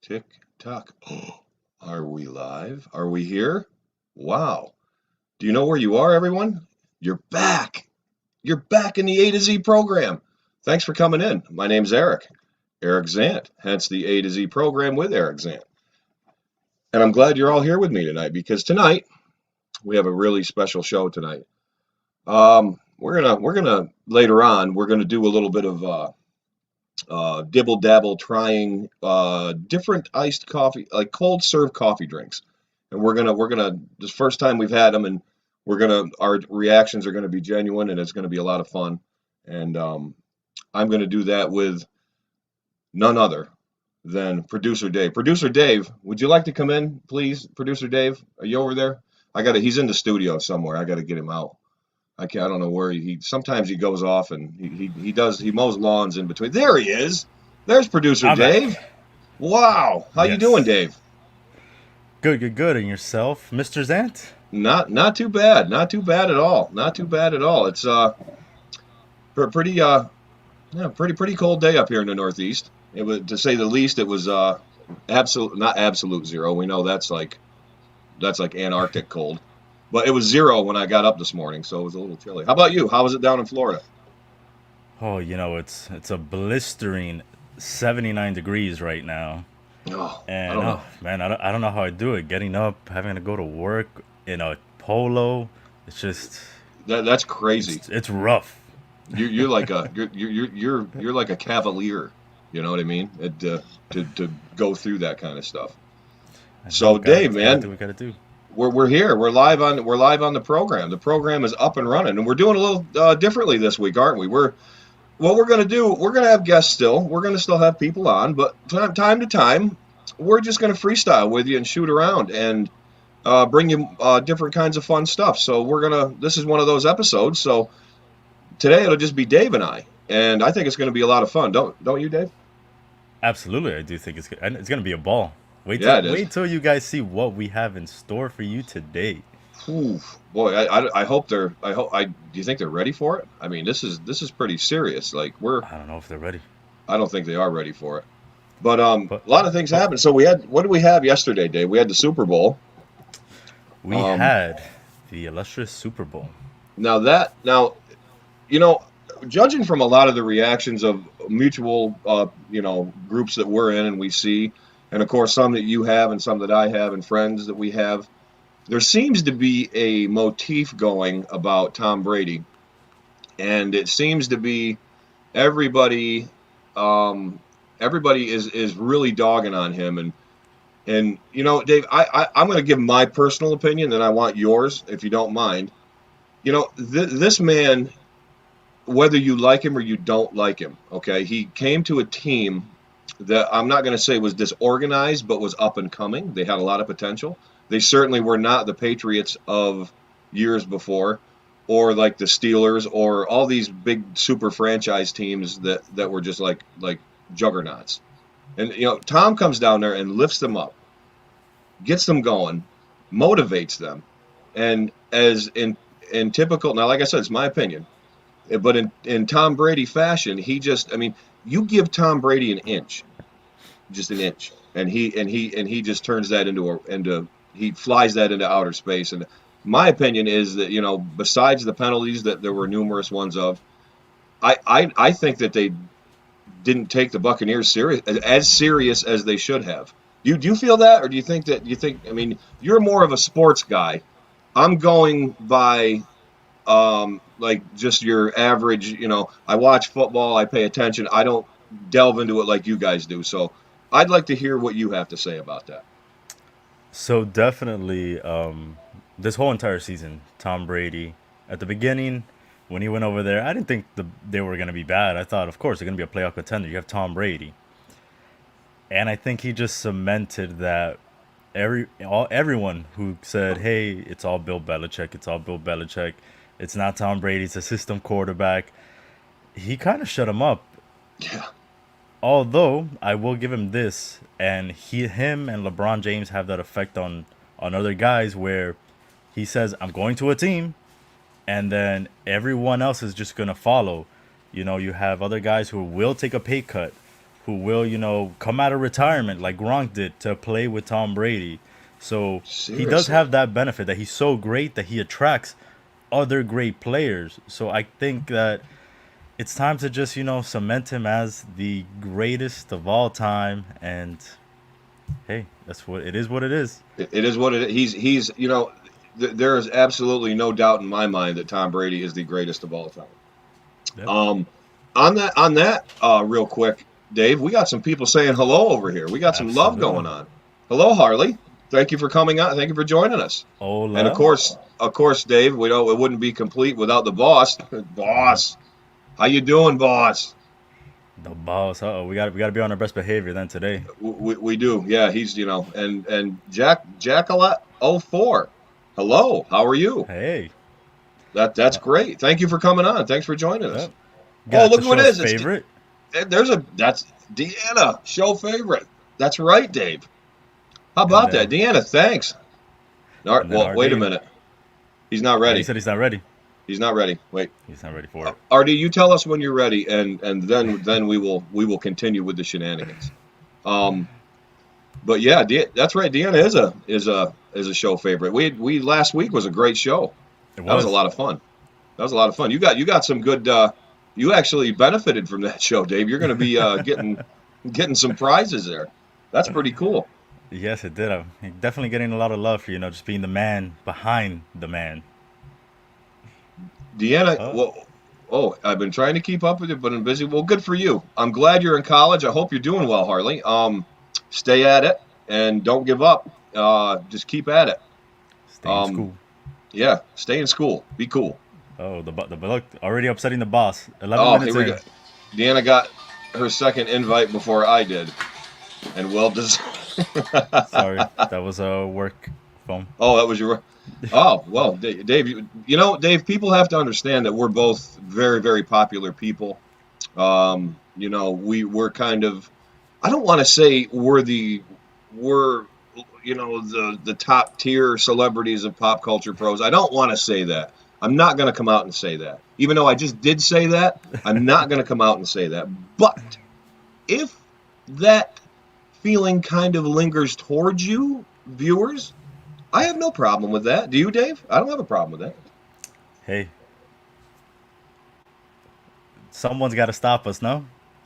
Tick tock. Are we live? Are we here? Wow. Do you know where you are, everyone? You're back. You're back in the A to Z program. Thanks for coming in. My name's Arick. Arick Zant, hence the A to Z program with Arick Zant. And I'm glad you're all here with me tonight because tonight we have a really special show tonight. We're gonna later on we're gonna do a little bit of dibble dabble trying different iced coffee, like cold serve coffee drinks. And we're gonna this first time we've had them, and our reactions are gonna be genuine, and it's gonna be a lot of fun. And I'm gonna do that with none other than producer Dave. Producer Dave, would you like to come in, please? Producer Dave, are you over there? He's in the studio somewhere. I gotta get him out. I don't know where sometimes he goes off and he mows lawns in between. There he is. There's producer I'm Dave. back. Wow. How you doing, Yes. Dave? Good, good, good. And yourself, Mr. Zant? Not too bad. Not too bad at all. Not too bad at all. It's pretty yeah, pretty cold day up here in the Northeast. It was, to say the least. It was absolute not absolute zero. We know that's like Antarctic cold. But it was zero when I got up this morning, so it was a little chilly. How about you? How was it down in Florida? Oh, it's a blistering 79 degrees right now. Oh, I And don't know. oh man, I don't know how I do it. Getting up, having to go to work in a polo. It's just That's crazy. it's rough. You're like a you're like a cavalier. You know what I mean? To go through that kind of stuff. I know, So Dave, gotta do man, what we gotta do. we're here. We're live on the program. The program is up and running, and we're doing a little differently this week, aren't we? What we're gonna do. We're gonna have guests still. We're gonna still have people on, but time to time, we're just gonna freestyle with you and shoot around and bring you different kinds of fun stuff. So This is one of those episodes. So today it'll just be Dave and I, and I think it's going to be a lot of fun. Don't you, Dave? Absolutely, I do think it's gonna be a ball. Yeah, it is. Wait till you guys see what we have in store for you today. Ooh, boy, I hope they're. Do you think they're ready for it? I mean, this is pretty serious. Like I don't know if they're ready, I don't think they are ready for it. But but a lot of things oh, happened. So what did we have yesterday, Dave? We had the Super Bowl. we Um, had the illustrious Super Bowl. now, you know, judging from a lot of the reactions of mutual, groups that we're in and we see, and of course some that you have and some that I have and friends that we have, there seems to be a motif going about Tom Brady, and it seems to be everybody, um, everybody is really dogging on him, and Dave, I'm going to give my personal opinion, and I want yours if you don't mind. This man, whether you like him or you don't like him, okay, he came to a team that I'm not going to say was disorganized, but was up and coming. They had a lot of potential. They certainly were not the Patriots of years before, or like the Steelers, or all these big super franchise teams that were just like juggernauts. And Tom comes down there and lifts them up, gets them going, motivates them, and as in typical, now like I said, it's my opinion, but in Tom Brady fashion, I mean, you give Tom Brady an inch, just an inch, and he just turns that into he flies that into outer space. And my opinion is that besides the penalties that there were numerous ones of, I think that they didn't take the Buccaneers serious as they should have. Do you feel that, or do you think? I mean, you're more of a sports guy. I'm going by like just your average. I watch football, I pay attention. I don't delve into it like you guys do. So I'd like to hear what you have to say about that. So definitely, this whole entire season, Tom Brady, at the beginning, when he went over there, I didn't think they were going to be bad. I thought, of course, they're going to be a playoff contender. You have Tom Brady, and I think he just cemented that everyone who said, "Hey, it's all Bill Belichick. It's all Bill Belichick. It's not Tom Brady. It's a system quarterback." He kind of shut him up. Yeah, Although I will give him this, and him and LeBron James have that effect on other guys where he says, "I'm going to a team," and then everyone else is just gonna follow. You have other guys who will take a pay cut, who will, come out of retirement like Gronk did to play with Tom Brady. So he does Seriously. have that benefit that he's so great that he attracts other great players. So I think that it's time to just, cement him as the greatest of all time. And hey, that's what it is. What it is. It is what it is. He's there is absolutely no doubt in my mind that Tom Brady is the greatest of all time. Yep. Um, on that, real quick, Dave, we got some people saying hello over here. We got some love going Absolutely. on. Hello, Harley. Thank you for coming on. Thank you for joining us. And Hola. of course, Dave, we know it wouldn't be complete without the boss. Boss, how you doing, boss? The boss. Oh, we got to be on our best behavior then today. We do. Yeah, he's and Jackalette 04. Hello, how are you? Hey. That's great. Thank you for coming on. Thanks for joining us. Yep. Oh, Got look the who it show's is. favorite. That's Deanna, show favorite. That's right, Dave. How And about that, then Deanna? Thanks. All right, and then well, wait a RD. minute. He's not He ready. said he's not ready. He's not ready. Wait. He's not ready for it. RD, you tell us when you're ready, and then we will continue with the shenanigans. Um, but yeah, that's right. Deanna is a show favorite. We last week was a great show. It That was a was. lot of fun. That was a lot of fun. You got some good. You actually benefited from that show, Dave. You're going to be getting some prizes there. That's pretty cool. Yes, it did. I'm definitely getting a lot of love for, just being the man behind the man. Deanna, Oh, well, oh, I've been trying to keep up with it, but I'm busy. Well, good for you. I'm glad you're in college. I hope you're doing well, Harley. Stay at it and don't give up. Just keep at it. stay in Um, school. yeah, stay in school. Be cool. Oh, the look already upsetting the boss. 11 Oh, here minutes we go. in. Deanna got her second invite before I did, and well deserved. Sorry, that was a work phone. Oh, that was your. Oh, well, Dave, Dave, people have to understand that we're both very, very popular people. We're kind of, I don't want to say we're, the top tier celebrities of pop culture pros. I don't want to say that. I'm not going to come out and say that. Even though I just did say that, I'm not going to come out and say that. But if that feeling kind of lingers towards you, viewers, I have no problem with that. Do you, Dave? I don't have a problem with that. Hey, someone's got to stop us. No,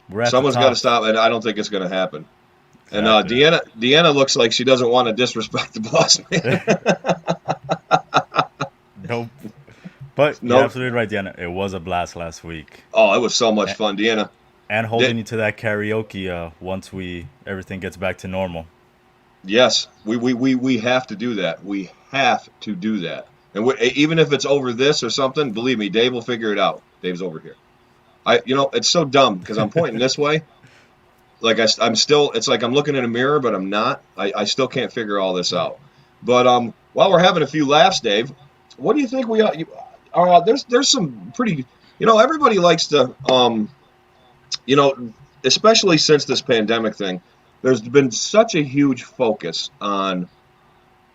we're at the Someone's got to top. stop, and I don't think it's going to happen. And Exactly. Deanna looks like she doesn't want to disrespect the boss man. Nope. But you're No, absolutely right, Diana. It was a blast last week, oh, it was so much A- fun, Deanna. and Di- holding you to that karaoke. Once we everything gets back to normal. yes, we have to do that. We have to do that. And even if it's over this or something, believe me, Dave will figure it out. Dave's over here. It's so dumb because I'm pointing this way. Like I'm still, it's like I'm looking in a mirror, but I'm not. I still can't figure all this out. But while we're having a few laughs, Dave, what do you think we ought? There's some pretty, everybody likes to, you know, especially since this pandemic thing. There's been such a huge focus on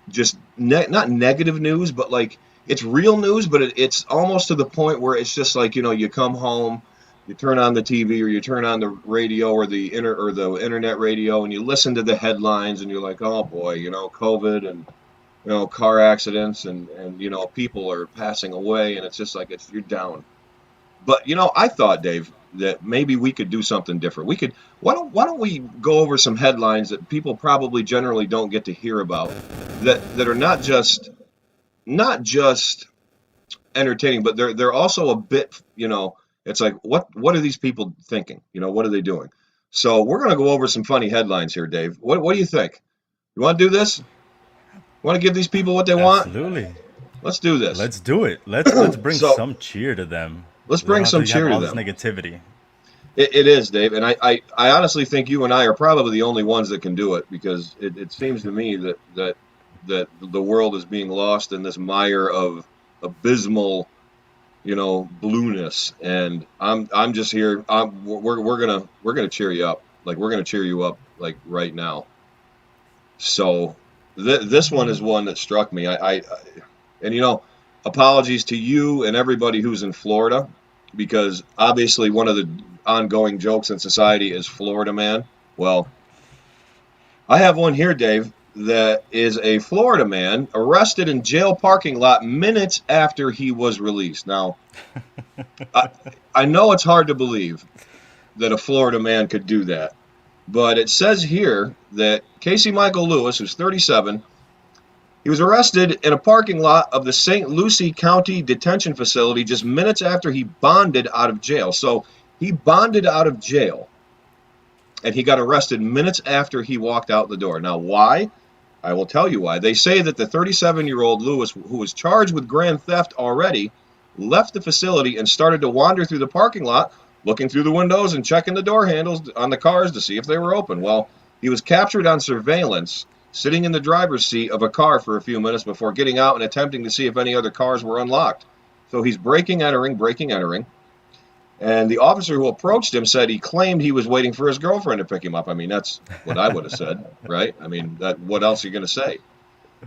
just not negative news, but like it's real news, but it's almost to the point where it's just like you come home, you turn on the TV or you turn on the radio or the internet radio, and you listen to the headlines, and you're like, oh boy, COVID and car accidents and people are passing away, and it's just like you're down. But I thought, Dave, that maybe we could do something different. We could. Why don't we go over some headlines that people probably generally don't get to hear about, that are not just entertaining, but they're also a bit. It's like what are these people thinking? What are they doing? So we're gonna go over some funny headlines here, Dave. What do you think? You want to do this? Want to give these people what they want? Absolutely. Let's do this. Let's do it. Let's bring So some cheer to them. let's They don't bring have some to have cheer to all this them. negativity. It is, Dave, and I honestly think you and I are probably the only ones that can do it because it seems to me that the world is being lost in this mire of abysmal, blueness, and I'm just here. We're gonna cheer you up, like we're gonna cheer you up like right now. So this one is one that struck me. And apologies to you and everybody who's in Florida, because obviously one of the ongoing jokes in society is Florida man. Well, I have one here, Dave, that is a Florida man arrested in jail parking lot minutes after he was released. Now, I, I know it's hard to believe that a Florida man could do that, but it says here that Casey Michael Lewis, who's 37, he was arrested in a parking lot of the St. Lucie County Detention Facility just minutes after he bonded out of jail. So he bonded out of jail and he got arrested minutes after he walked out the door. Now, why? I will tell you why. They say that the 37-year-old Lewis, who was charged with grand theft already, left the facility and started to wander through the parking lot, looking through the windows and checking the door handles on the cars to see if they were open. Well, he was captured on surveillance, sitting in the driver's seat of a car for a few minutes before getting out and attempting to see if any other cars were unlocked. So he's breaking, entering. And the officer who approached him said he claimed he was waiting for his girlfriend to pick him up. I mean, that's what I would have said, right? I mean, what else are you going to say?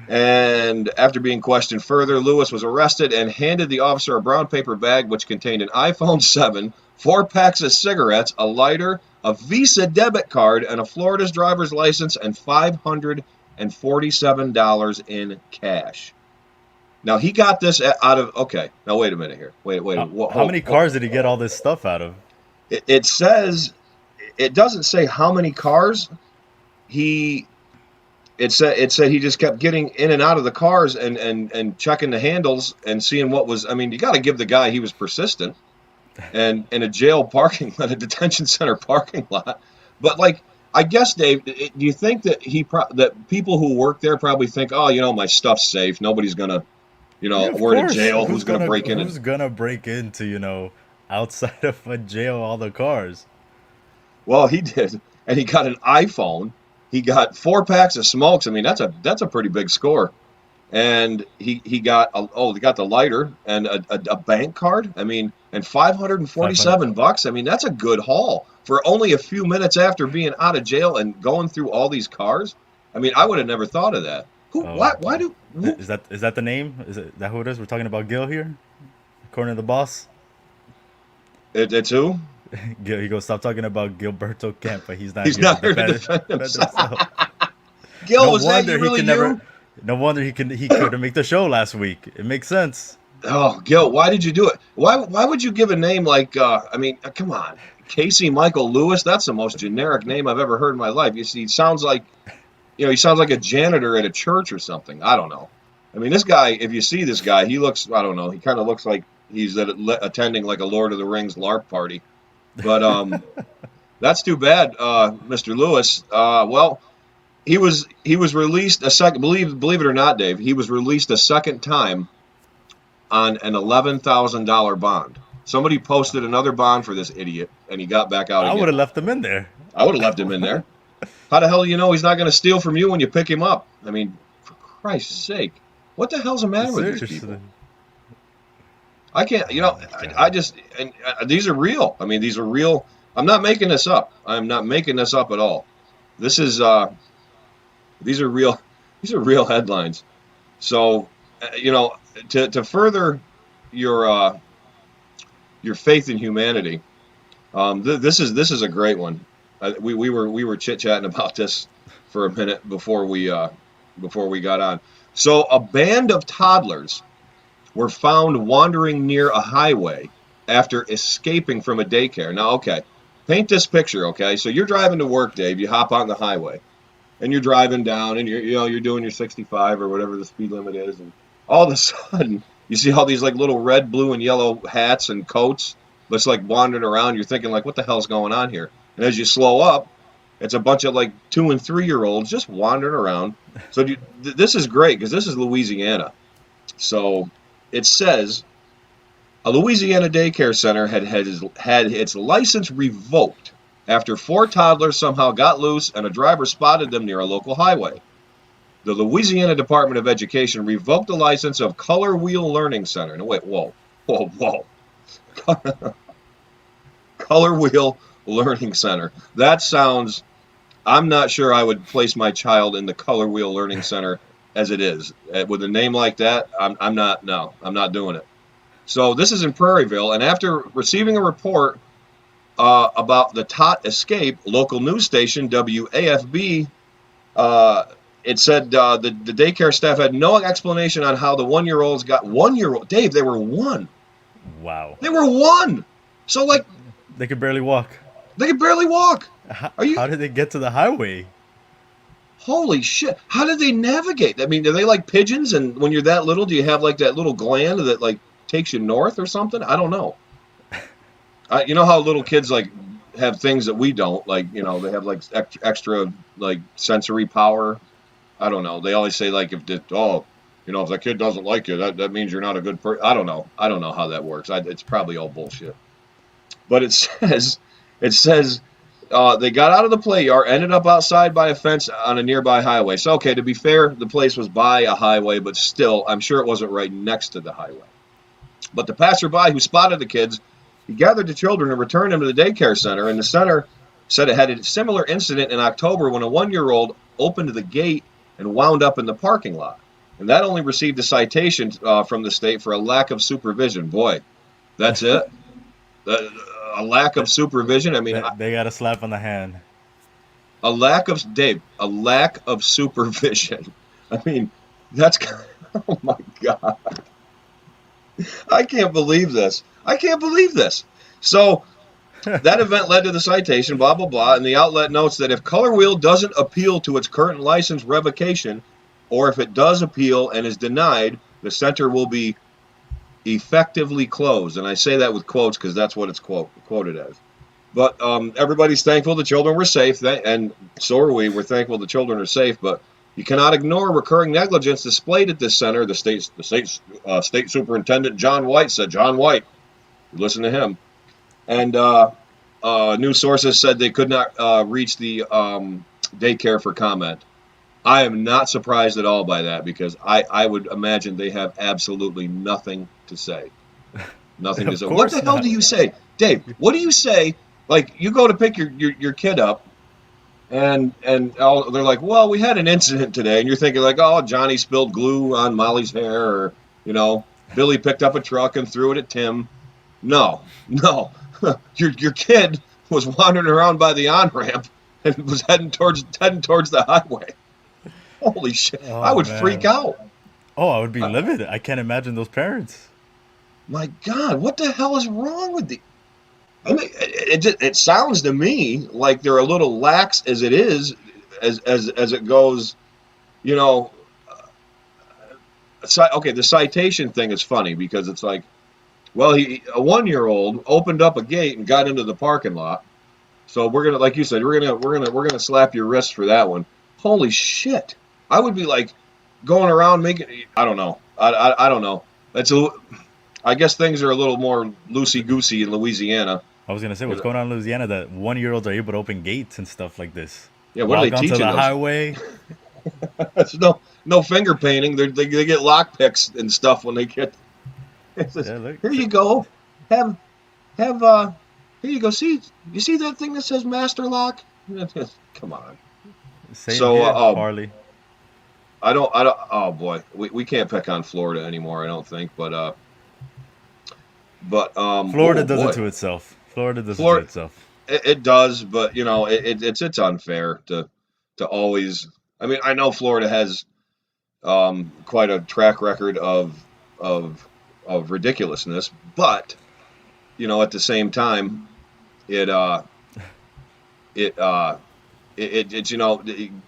And after being questioned further, Lewis was arrested and handed the officer a brown paper bag which contained an iPhone 7, 4 packs of cigarettes, a lighter, a Visa debit card, and a Florida's driver's license, and $547 in cash. Now, he got this out of, okay, now wait a minute here. Wait. How many cars did he get all this stuff out of? It says, it doesn't say how many cars. It said he just kept getting in and out of the cars and checking the handles and seeing what was, I mean, you got to give the guy, he was persistent. And in a jail parking lot, a detention center parking lot. But like, I guess, Dave, do you think that that people who work there probably think, oh, my stuff's safe. Nobody's going to, Yeah, of we're in a course. jail. Who's going to break in? Who's gonna break into outside of a jail all the cars? Well, he did, and he got an iPhone. He got 4 packs of smokes. I mean, that's a pretty big score. And he got he got the lighter and a bank card. I mean, and $547. I mean, that's a good haul for only a few minutes after being out of jail and going through all these cars. I mean, I would have never thought of that. Why do? Is that the name? Is that who it is? We're talking about Gil here, according to the boss. It's who? Gil, he goes, stop talking about Gilberto Kemp, but he's not here to defend himself. Gil, no was that really you? No wonder he couldn't make the show last week. It makes sense. Oh, Gil, why did you do it? Why would you give a name like? I mean, come on, Casey Michael Lewis. That's the most generic name I've ever heard in my life. You see, he sounds like a janitor at a church or something. I don't know. I mean, this guy, if you see this guy, he looks, I don't know, he kind of looks like he's attending like a Lord of the Rings LARP party. But that's too bad, Mr. Lewis. Well, he was released a second, believe it or not, Dave, he was released a second time on an $11,000 bond. Somebody posted another bond for this idiot, and he got back out again. I would have left him in there. I would have left him in there. How the hell do you know he's not going to steal from you when you pick him up? I mean, for Christ's sake, what the hell's the matter with these people? I can't, I just, and these are real. I mean, these are real. I'm not making this up. I'm not making this up at all. This is, these are real headlines. So, to further your faith in humanity, this is a great one. We were chit-chatting about this for a minute before we got on. So a band of toddlers were found wandering near a highway after escaping from a daycare. Now, okay, paint this picture, okay? So you're driving to work, Dave. You hop on the highway, and you're driving down, and you're doing your 65 or whatever the speed limit is, and all of a sudden you see all these like little red, blue, and yellow hats and coats that's like wandering around. You're thinking like, what the hell's going on here? And as you slow up, it's a bunch of like 2- and 3-year-olds just wandering around. So this is great because this is Louisiana. So it says a Louisiana daycare center had its license revoked after 4 toddlers somehow got loose and a driver spotted them near a local highway. The Louisiana Department of Education revoked the license of Color Wheel Learning Center. No, wait, whoa. Color Wheel Learning Center. That sounds, I'm not sure I would place my child in the Color Wheel Learning Center as it is. With a name like that, I'm not doing it. So this is in Prairieville, and after receiving a report about the tot escape, local news station WAFB, uh, it said the daycare staff had no explanation on how the 1-year-olds got 1-year-old. Dave, they were one. Wow. They were one. So like They could barely walk. they could barely walk. Are you How did they get to the highway? holy shit? How did they navigate? I mean, are they like pigeons? And when you're that little, do you have like that little gland that like takes you north or something? I don't know. You know how little kids like have things that we don't, like they have like extra like sensory power. I don't know. They always say like if that kid doesn't like you, that means you're not a good person. I don't know how that works. It's probably all bullshit. But it says they got out of the play yard, ended up outside by a fence on a nearby highway. So okay, to be fair, the place was by a highway, but still, I'm sure it wasn't right next to the highway. But the passerby who spotted the kids, he gathered the children and returned them to the daycare center. And the center said it had a similar incident in October when a 1-year-old opened the gate and wound up in the parking lot. And that only received a citation from the state for a lack of supervision. Boy, that's it. A lack of supervision. I mean, They got a slap on the hand. a lack of supervision. I mean, that's, oh my God. I can't believe this. I can't believe this. So that event led to the citation, blah, blah, blah. And the outlet notes that if Color Wheel doesn't appeal to its current license revocation, or if it does appeal and is denied, the center will be effectively closed. And I say that with quotes because that's what it's quoted as. But everybody's thankful the children were safe, and so are we. We're thankful the children are safe, but you cannot ignore recurring negligence displayed at this center. The state superintendent, John White, said. John White, you listen to him. And news sources said they could not reach the daycare for comment. I am not surprised at all by that because I would imagine they have absolutely nothing to say. Nothing to say. What the hell do you say? Dave, what do you say? Like, you go to pick your kid up, and they're like, well, we had an incident today. And you're thinking, like, oh, Johnny spilled glue on Molly's hair, or, Billy picked up a truck and threw it at Tim. No. Your kid was wandering around by the on-ramp and was heading towards the highway. Holy shit. I Oh would man. freak out. Oh, I would be livid. I can't imagine those parents. My God, what the hell is wrong with the... I mean, it sounds to me like they're a little lax as it is, as it goes, you know. Okay, the citation thing is funny because it's like, well, a 1-year-old opened up a gate and got into the parking lot. So we're gonna, like you said, we're gonna slap your wrist for that one. Holy shit! I would be like going around making. I don't know. I don't know. I guess things are a little more loosey goosey in Louisiana. I was gonna say, what's going on in Louisiana that 1-year-olds are able to open gates and stuff like this. Yeah, what are they Walk onto teaching the those? highway. There's no finger painting. They get lock picks and stuff when they get. It's just, Yeah, look. here you go. Have here you go. See, you see that thing that says master lock? Come on. Same So here, Harley. I don't. Oh boy, we can't pick on Florida anymore. I don't think. Florida Oh does it boy, to itself. Florida does it to Florida. itself. It does, but it's unfair to always. I mean, I know Florida has quite a track record of of ridiculousness, but at the same time, it it it's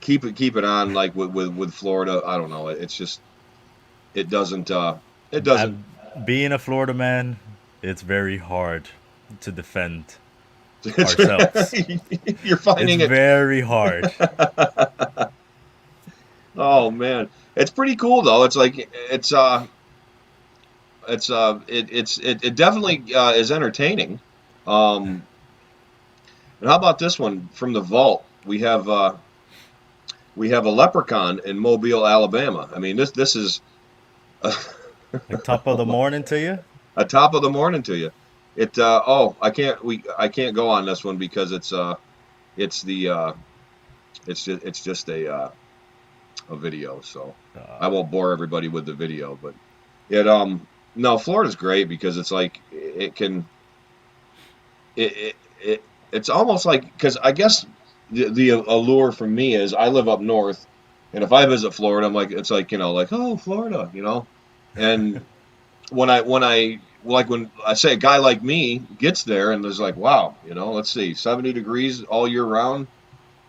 keep it on like with Florida. I don't know. It's just it doesn't it doesn't. And being a Florida man, it's very hard to defend ourselves. You're It's finding it. very hard. Oh man, it's pretty cool though. It's like it definitely is entertaining. Um, and how about this one from the vault? We have a leprechaun in Mobile, Alabama. I mean, this is Like top of oh the my, morning to you. a top of the morning to you. I can't go on this one because it's the it's just a video, so I Uh, won't bore everybody with the video. But it no, Florida's great because it's like it can it it's almost like, because I guess the allure for me is I live up north, and if I visit Florida, I'm like, it's like, like, oh, Florida, and when I say a guy like me gets there and there's like, wow, let's see, 70 degrees all year round,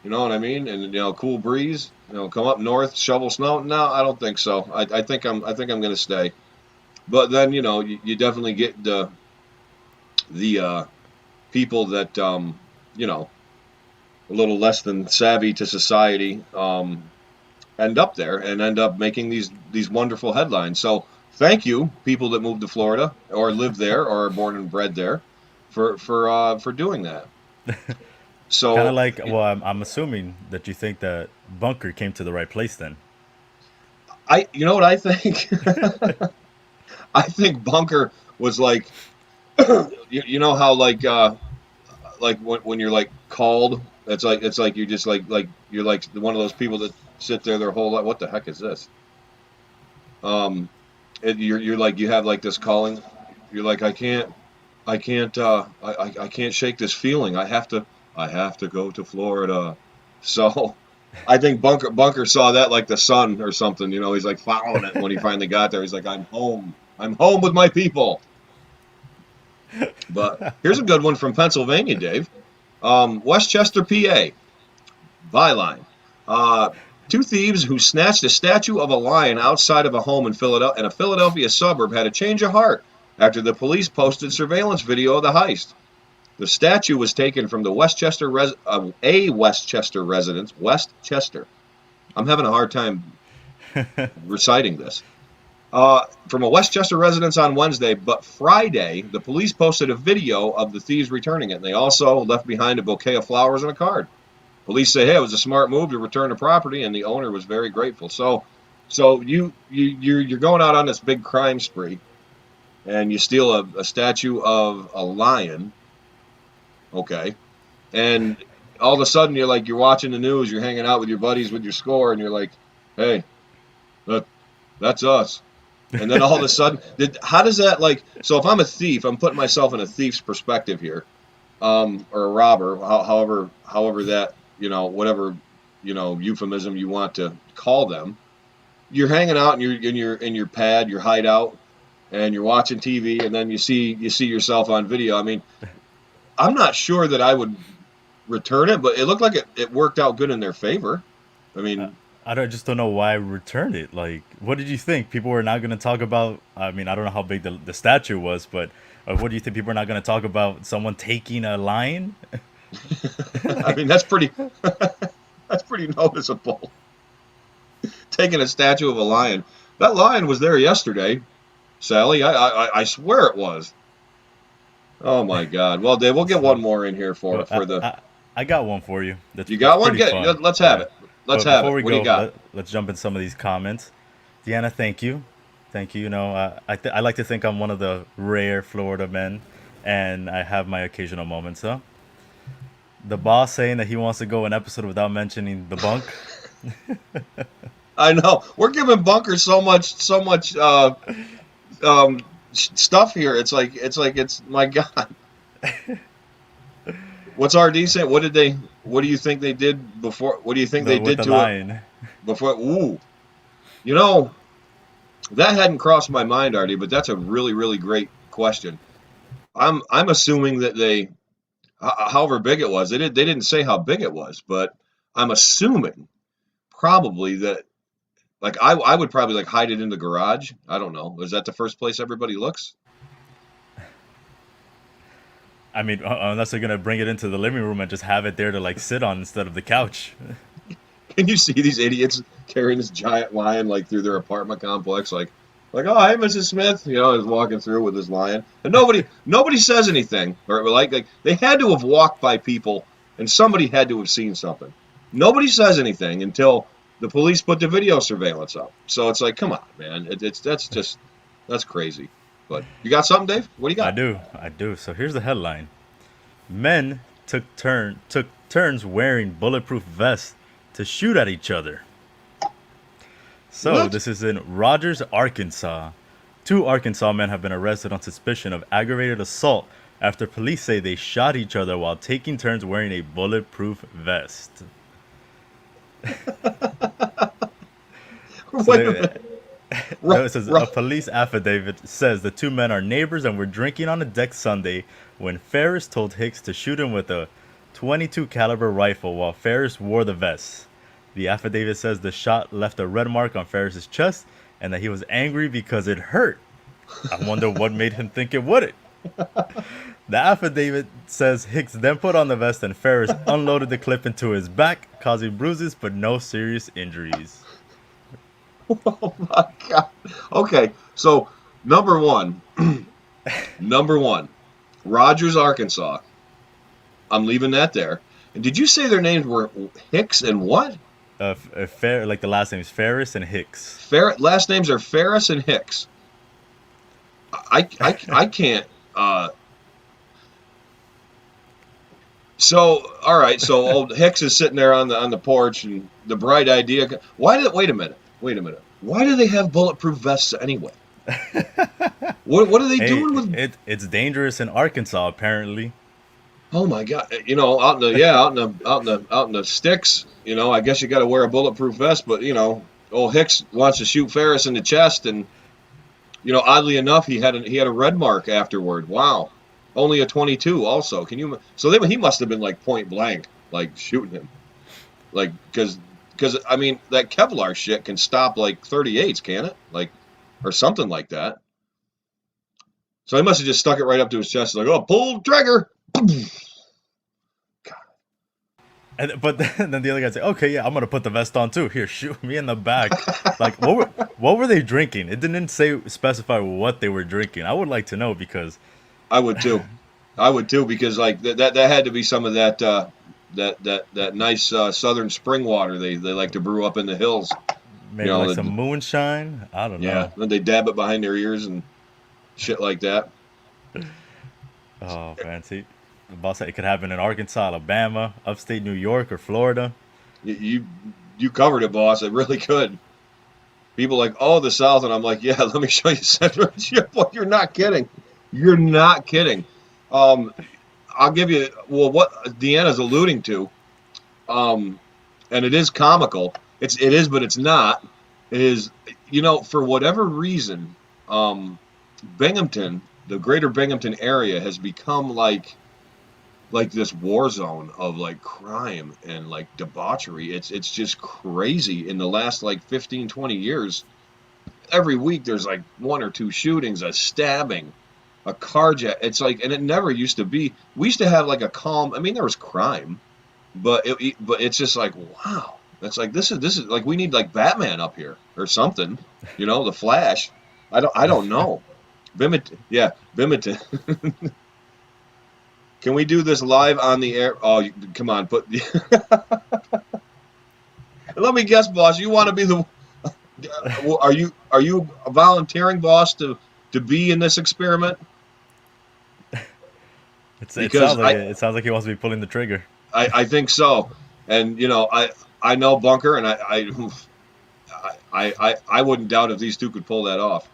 you know what I mean, and cool breeze, come up north, shovel snow. No, I don't think so. I think I'm gonna stay. But then you definitely get the people that you know a little less than savvy to society, end up there and end up making these wonderful headlines. So thank you, people that moved to Florida or live there or are born and bred there, for doing that. Kind of So like, well, I'm assuming that you think that Bunker came to the right place then. you know what I think? I think Bunker was like, you know how like when you're like called, it's like you're just like you're like one of those people that sit there their whole life. What the heck is this? Um, you're like you have like this calling. You're like, I can't shake this feeling. I have to go to Florida. So I think Bunker saw that like the sun or something. He's like following it. When he finally got there, he's like, I'm home. I'm home with my people. But here's a good one from Pennsylvania, Dave. Westchester, PA. Byline. Uh, Two thieves who snatched a statue of a lion outside of a home in a Philadelphia suburb had a change of heart after the police posted surveillance video of the heist. The statue was taken from a Westchester residence. Westchester. I'm having a hard time reciting this. From a Westchester residence on Wednesday, but Friday, the police posted a video of the thieves returning it. And they also left behind a bouquet of flowers and a card. Police say, hey, it was a smart move to return the property, and the owner was very grateful. So you're going out on this big crime spree, and you steal a statue of a lion, okay, and all of a sudden you're watching the news, you're hanging out with your buddies with your score, and you're like, hey, that, that's us. And then all of a sudden, how does that, like? So if I'm a thief, I'm putting myself in a thief's perspective here, or a robber, however that whatever euphemism you want to call them. You're hanging out and you're in your pad, your hideout, and you're watching TV, and then you see yourself on video. I mean, I'm not sure that I would return it, but it looked like it worked out good in their favor. I I, mean, just don't know why I returned it. Like, what did you think? People were not going to talk about. I mean, I don't know how big the statue was, but what do you think? People are not going to talk about someone taking a lion? I mean that's pretty that's pretty noticeable. Taking a statue of a lion. That lion was there yesterday, Sally. I swear it was. Oh my God. Well, Dave, we'll get one So, more in here for well, for the. I got one for you. That's You that's got one? pretty Get fun. let's have Yeah. it. Let's But have before it. we What do you go, got? let's jump in some of these comments. Deanna, thank you. Thank you. I like to think I'm one of the rare Florida men, and I have my occasional moments. Though the boss saying that he wants to go an episode without mentioning the bunk. I know we're giving Bunker so much stuff here. It's my God. What's RD saying? What do you think they did before? What do you think they The with did the to it line. before? Ooh, you know that hadn't crossed my mind, RD. But that's a really really great question. I'm assuming that however big it was, they didn't say how big it was, but I'm assuming probably that, like, I would probably like hide it in the garage. I don't know. Is that the first place everybody looks? I mean, unless they're gonna bring it into the living room and just have it there to like sit on instead of the couch. Can you see these idiots carrying this giant lion like through their apartment complex, like, oh, hey, Mrs. Smith, is walking through with this lion, and nobody says anything, or like they had to have walked by people, and somebody had to have seen something. Nobody says anything until the police put the video surveillance up. So it's like, come on, man, that's crazy. But you got something, Dave? What do you got? I do. So here's the headline: Men took turns wearing bulletproof vests to shoot at each other. So What? this is in Rogers, Arkansas. Two Arkansas men have been arrested on suspicion of aggravated assault after police say they shot each other while taking turns wearing a bulletproof vest. So Wait a they, minute. no, Ru- it says ru- a police affidavit says the two men are neighbors and were drinking on a deck Sunday when Farace told Hicks to shoot him with a 22 caliber rifle while Farace wore the vest. The affidavit says the shot left a red mark on Farace's chest and that he was angry because it hurt. I wonder what made him think it wouldn't. The affidavit says Hicks then put on the vest and Farace unloaded the clip into his back, causing bruises but no serious injuries. oh my God. Okay, so number one, number one, Rogers, Arkansas. I'm leaving that there. And did you say their names were Hicks and what? Like the last names Farace and Hicks. Last names are Ferris and Hicks. I can't. Uh, so all right. So old Hicks is sitting there on the porch, and the bright idea. Wait a minute. Wait a minute. Why do they have bulletproof vests anyway? What are they Hey, doing with? it's dangerous in Arkansas apparently. Oh my God! Out in the sticks. I guess you got to wear a bulletproof vest. But old Hicks wants to shoot Ferris in the chest, and oddly enough, he had a red mark afterward. Wow, only a 22. Also, can you? So he must have been like point blank, like shooting him, like because I mean that Kevlar shit can stop like 38s, can it? Like or something like that. So he must have just stuck it right up to his chest, like oh, pull trigger. But then the other guy said, "Okay, yeah, I'm gonna put the vest on too. Here, shoot me in the back." Like, what were they drinking? It didn't specify what they were drinking. I would like to know because I would too. I would too because like that had to be some of that nice southern spring water they like to brew up in the hills. You maybe know, like some moonshine. I don't yeah. know. Then they dab it behind their ears and shit like that. Oh, fancy. The boss said it could happen in Arkansas, Alabama, upstate New York, or Florida. You covered it, boss. It really could. People like oh the South, and I'm like yeah. Let me show you Central. Boy, you're not kidding. You're not kidding. Um, I'll give you well what Deanna's alluding to. Um, and it is comical. It is, but it's not. It is, for whatever reason, Binghamton, the greater Binghamton area, has become like this war zone of like crime and like debauchery. It's just crazy. In the last like 15, 20 years, every week there's like one or two shootings, a stabbing, a carjack. It's like, and it never used to be. We used to have like a calm. I mean, there was crime, but it's just like wow. It's like this is like we need like Batman up here or something, the Flash. I don't know. Bimington, yeah, Bimington. Can we do this live on the air? Oh, come on, put. Let me guess, boss. You want to be the? Are you volunteering, boss, to be in this experiment? It Because sounds like it. It sounds like he wants to be pulling the trigger. I think so, and I know Bunker, and I wouldn't doubt if these two could pull that off.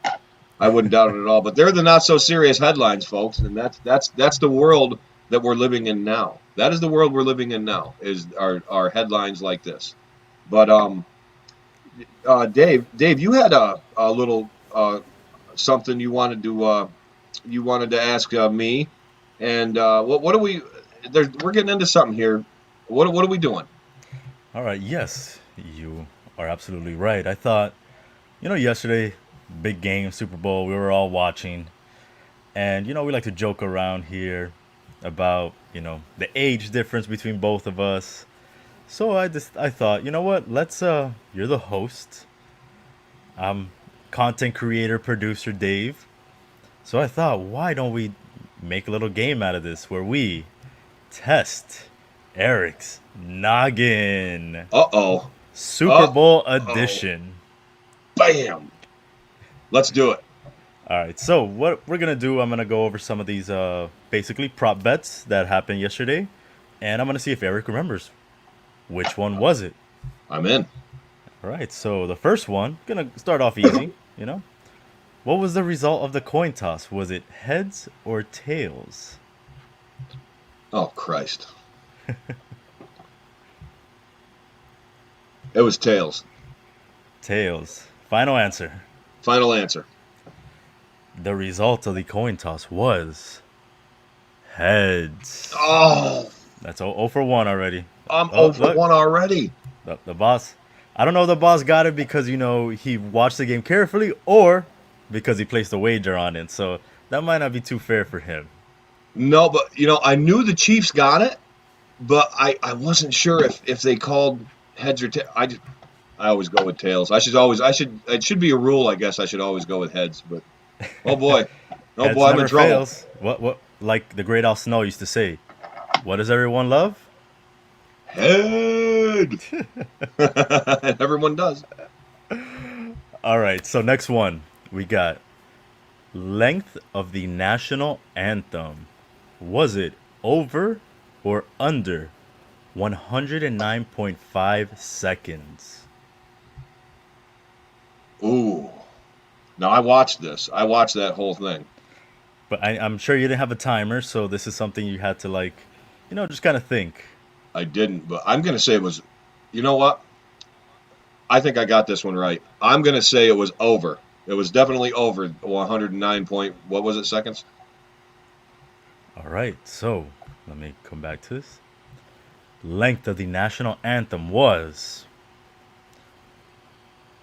I wouldn't doubt it at all. But they're the not so serious headlines, folks, and that's the world that we're living in now. That is the world we're living in now. Is our headlines like this? But Dave, you had a little something you wanted to ask me, and what are we? We're getting into something here. What are we doing? All right. Yes, you are absolutely right. I thought, yesterday, big game, Super Bowl. We were all watching, and we like to joke around here about the age difference between both of us. So I thought, you know what? Let's you're the host. I'm content creator producer Dave. So I thought, why don't we make a little game out of this where we test Arick's noggin Uh-oh. Super Bowl Uh-oh. edition. Bam. Let's do it. All right, so what we're gonna do, I'm gonna go over some of these basically prop bets that happened yesterday, and I'm gonna see if Arick remembers which one was it. I'm in. All right, so the first one, gonna start off easy. What was the result of the coin toss? Was it heads or tails? Oh, Christ. It was tails. Tails. Final answer. Final answer. The result of the coin toss was heads. Oh, That's 0 for 1 already. I'm Oh, 0 for look. 1 already. The boss. I don't know if the boss got it because, he watched the game carefully or because he placed a wager on it. So that might not be too fair for him. No, but I knew the Chiefs got it, but I wasn't sure if they called heads or tails. I always go with tails. It should be a rule, I guess. I should always go with heads, but oh boy. Oh boy, Heads I'm in never trouble. fails. What like the great Al Snow used to say, what does everyone love? Head. Everyone does. All right, so next one. We got length of the national anthem. Was it over or under 109.5 seconds? Ooh. Now I watched this. I watched that whole thing. But I'm sure you didn't have a timer, so this is something you had to just kind of think. I didn't, but I'm gonna say it was. You know what? I think I got this one right. I'm gonna say it was over. It was definitely over 109 point. What was it seconds? All right, so let me come back to this. Length of the national anthem was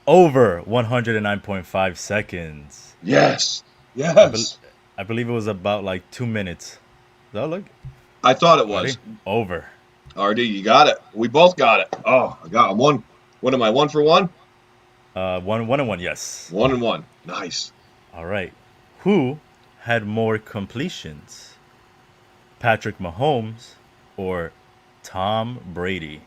over 109.5 seconds. Yes. I, bel Yes. I believe it was about like 2 minutes. Does that look I thought it ready? was. Over. RD, you got it. We both got it. Oh, I got one. What am I? 1 for 1? One and one, yes. 1 and 1. Nice. All right. Who had more completions? Patrick Mahomes or Tom Brady?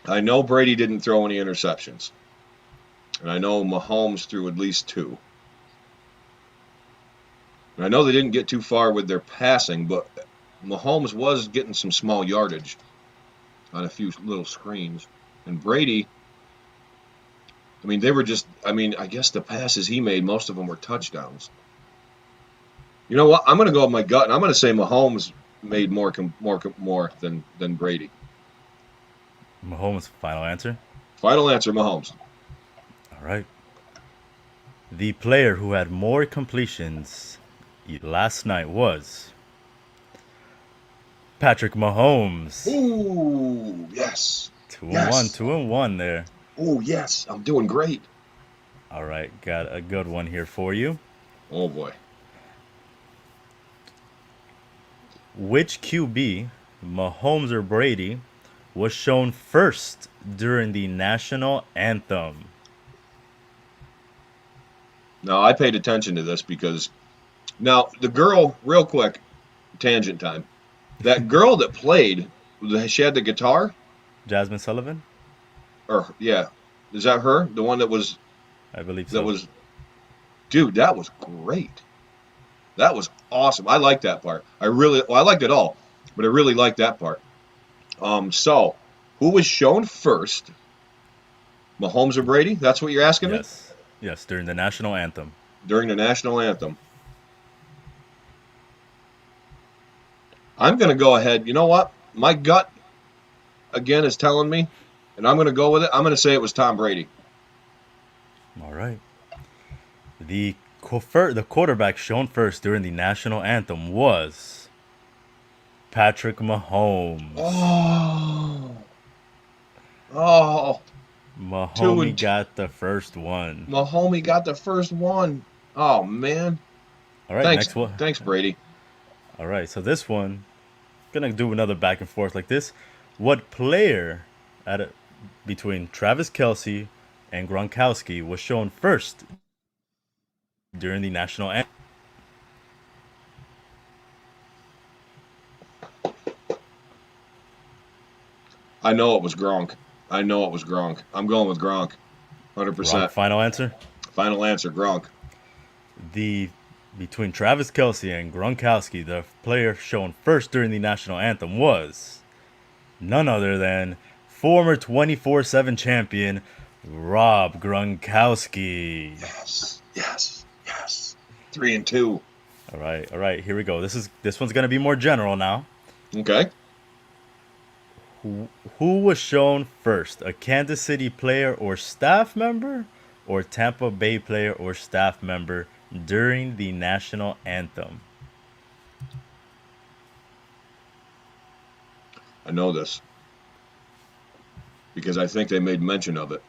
I know Brady didn't throw any interceptions, and I know Mahomes threw at least 2. And I know they didn't get too far with their passing, but Mahomes was getting some small yardage on a few little screens. And Brady, I mean, they were just, I mean, I guess the passes he made, most of them were touchdowns. You know what? I'm going to go with my gut, and I'm going to say Mahomes made more than Brady. Mahomes, final answer. Final answer, Mahomes. All right. The player who had more completions last night was Patrick Mahomes. Ooh, yes. 2-1, Yes. 2-1 there. Oh, yes. I'm doing great. All right, got a good one here for you. Oh, boy. Which QB, Mahomes or Brady, was shown first during the national anthem? Now, I paid attention to this because now the girl, real quick, tangent time. That girl that played, she had the guitar, Jasmine Sullivan? or yeah, is that her? The one that was I believe that so. was, dude, that was great. That was awesome. I liked that part. I liked it all, but I really liked that part. So who was shown first? Mahomes or Brady? That's what you're asking me Yes. Yes, during the national anthem. during the national anthem. I'm going to go ahead. You know what? My gut again is telling me, and I'm going to go with it. I'm going to say it was Tom Brady. All right. The quarterback shown first during the national anthem was Patrick Mahomes. Oh, oh, two Mahomie and two. got the first one. My homie got the first one. Oh man, All right, thanks, next one. thanks Brady. All right, so this one, gonna do another back and forth like this. What player between Travis Kelsey and Gronkowski was shown first during the national anthem? I know it was Gronk. I know it was Gronk. I'm going with Gronk. Gronk, 100%. final answer. Final answer, Gronk. The Between Travis Kelsey and Gronkowski, the player shown first during the national anthem was none other than former 24/7 champion Rob Gronkowski. Yes, yes, yes. 3-2. All right. Here we go. This one's gonna be more general now. Okay. Who was shown first? A Kansas City player or staff member, or Tampa Bay player or staff member during the national anthem? I know this because I think they made mention of it.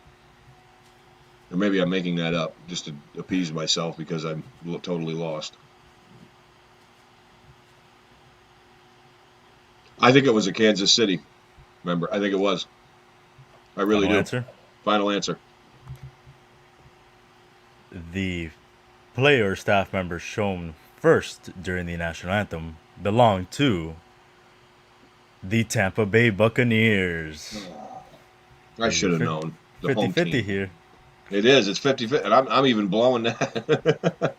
Or maybe I'm making that up just to appease myself because I'm totally lost. I think it was a Kansas City member. I think it was. I really Final do. answer. Final answer. The player or staff member shown first during the national anthem belonged to the Tampa Bay Buccaneers. I should have known. The home 50-50 team. here. It is. It's 50-50. And I'm even blowing that.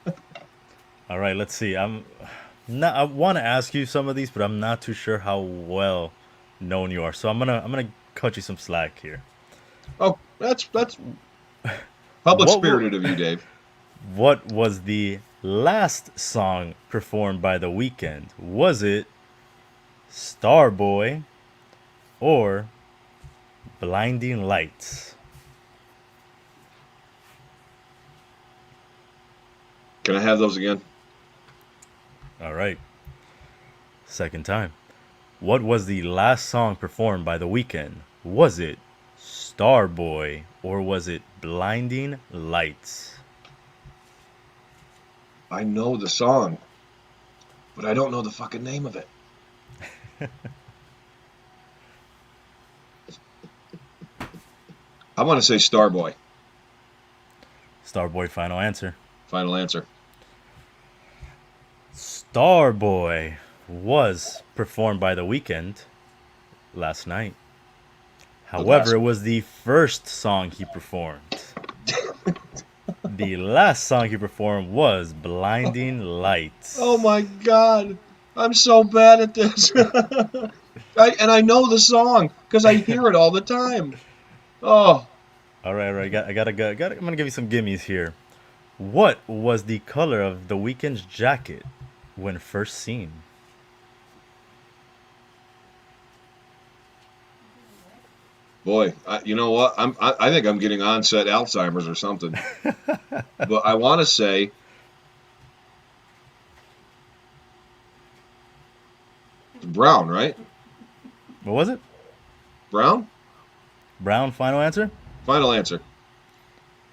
All right, let's see. I want to ask you some of these, but I'm not too sure how well known you are. So I'm gonna cut you some slack here. Oh, that's public What spirited of you, Dave. what was the last song performed by The Weeknd? Was it Starboy or Blinding Lights? Can I have those again? All right. Second time. What was the last song performed by The Weeknd? Was it Starboy or was it Blinding Lights? I know the song, but I don't know the fucking name of it. I want to say Starboy. Starboy, final answer. Final answer. Starboy was performed by The Weeknd last night. However, it was the first song he performed. The last song he performed was Blinding Lights. Oh my god. I'm so bad at this. I know the song because I hear it all the time. Oh, All right. I gotta go. I'm gonna give you some gimmies here. What was the color of The Weeknd's jacket when first seen? boy. You know what? I think I'm getting onset Alzheimer's or something. But I want to say brown, right? What was it? Brown? Brown, final answer? Final answer.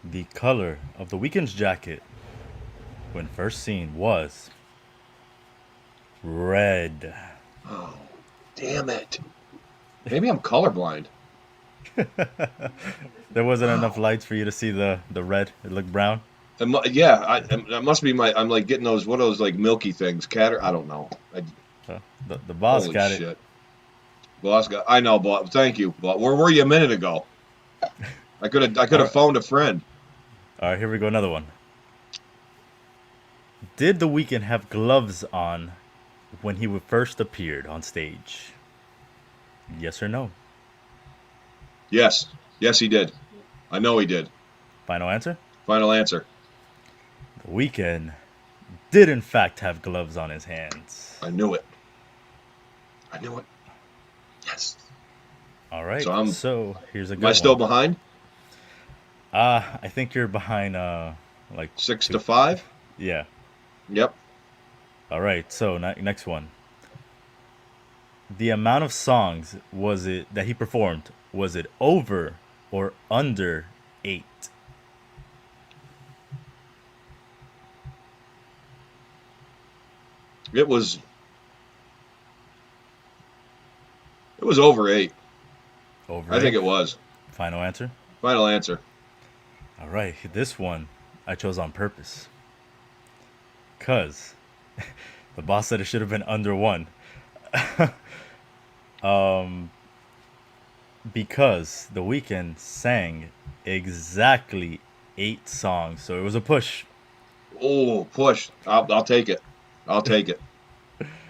The color of The Weeknd's jacket when first seen was red. Oh, damn it. Maybe I'm colorblind. There wasn't enough lights for you to see the red. It looked brown. Yeah, that must be I'm like getting those, what are those like milky things? I don't know. The boss Holy got shit. it. Boss got, I know, boss. Thank you. But where were you a minute ago? I could have phoned a friend. All right, here we go. Another one. Did The Weeknd have gloves on when he first appeared on stage? Yes or no? Yes. Yes, he did. I know he did. Final answer? Final answer. The Weeknd did in fact have gloves on his hands. I knew it. I knew it. Yes. All right. So So here's a good am I one. still behind? I think you're behind like 6 two. to 5? Yeah. Yep. All right. So next one. The amount of songs was it that he performed? Was it over or under 8? It was over 8. Over I 8. think it was. Final answer. Final answer. All right, this one I chose on purpose. Cause the boss said it should have been under 1. Because The Weeknd sang exactly 8 songs, so it was a push. Oh, push. I'll take it. I'll take it.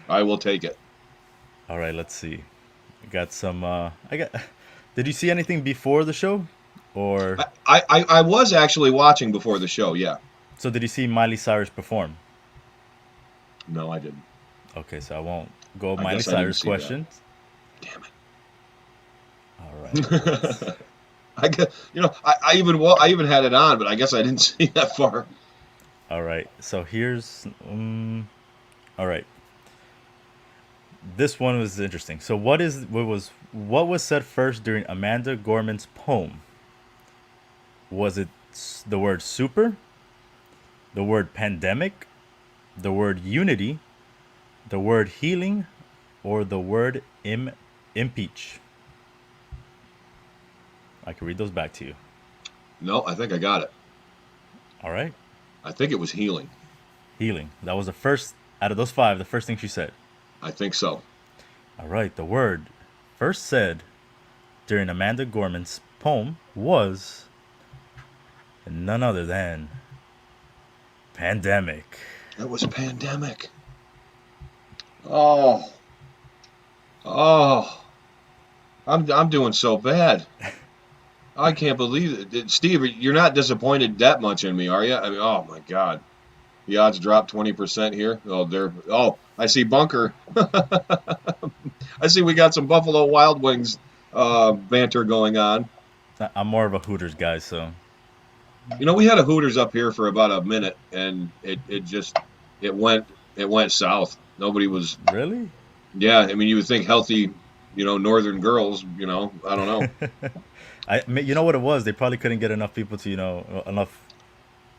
I will take it. All right, let's see. I got some. I got. Did you see anything before the show, or I was actually watching before the show, yeah. so? Did you see Miley Cyrus perform? No, I didn't. Okay, so I won't go I Miley guess I didn't Cyrus see that. questions. Damn All right, let's. it. I guess, I even had it on, but I guess I didn't see that far. All right, so here's. All right, this one was interesting. So what was said first during Amanda Gorman's poem? Was it the word super, the word pandemic, the word unity, the word healing, or the word impeach? I can read those back to you. No, I think I got it. All right, I think it was healing. healing. That was the first out of those five. The first thing she said. I think so. All right, the word first said during Amanda Gorman's poem was none other than pandemic. It was a pandemic. Oh, oh, I'm doing so bad. I can't believe it. Steve, you're not disappointed that much in me, are you? I mean, oh my God. The odds dropped 20% here. Oh, I see bunker. I see we got some Buffalo Wild Wings banter going on. I'm more of a Hooters guy, so We had a Hooters up here for about a minute, and it went it went south. Nobody was. really. Yeah, I mean, you would think healthy, northern girls. I don't know. You know what it was? They probably couldn't get enough people to, enough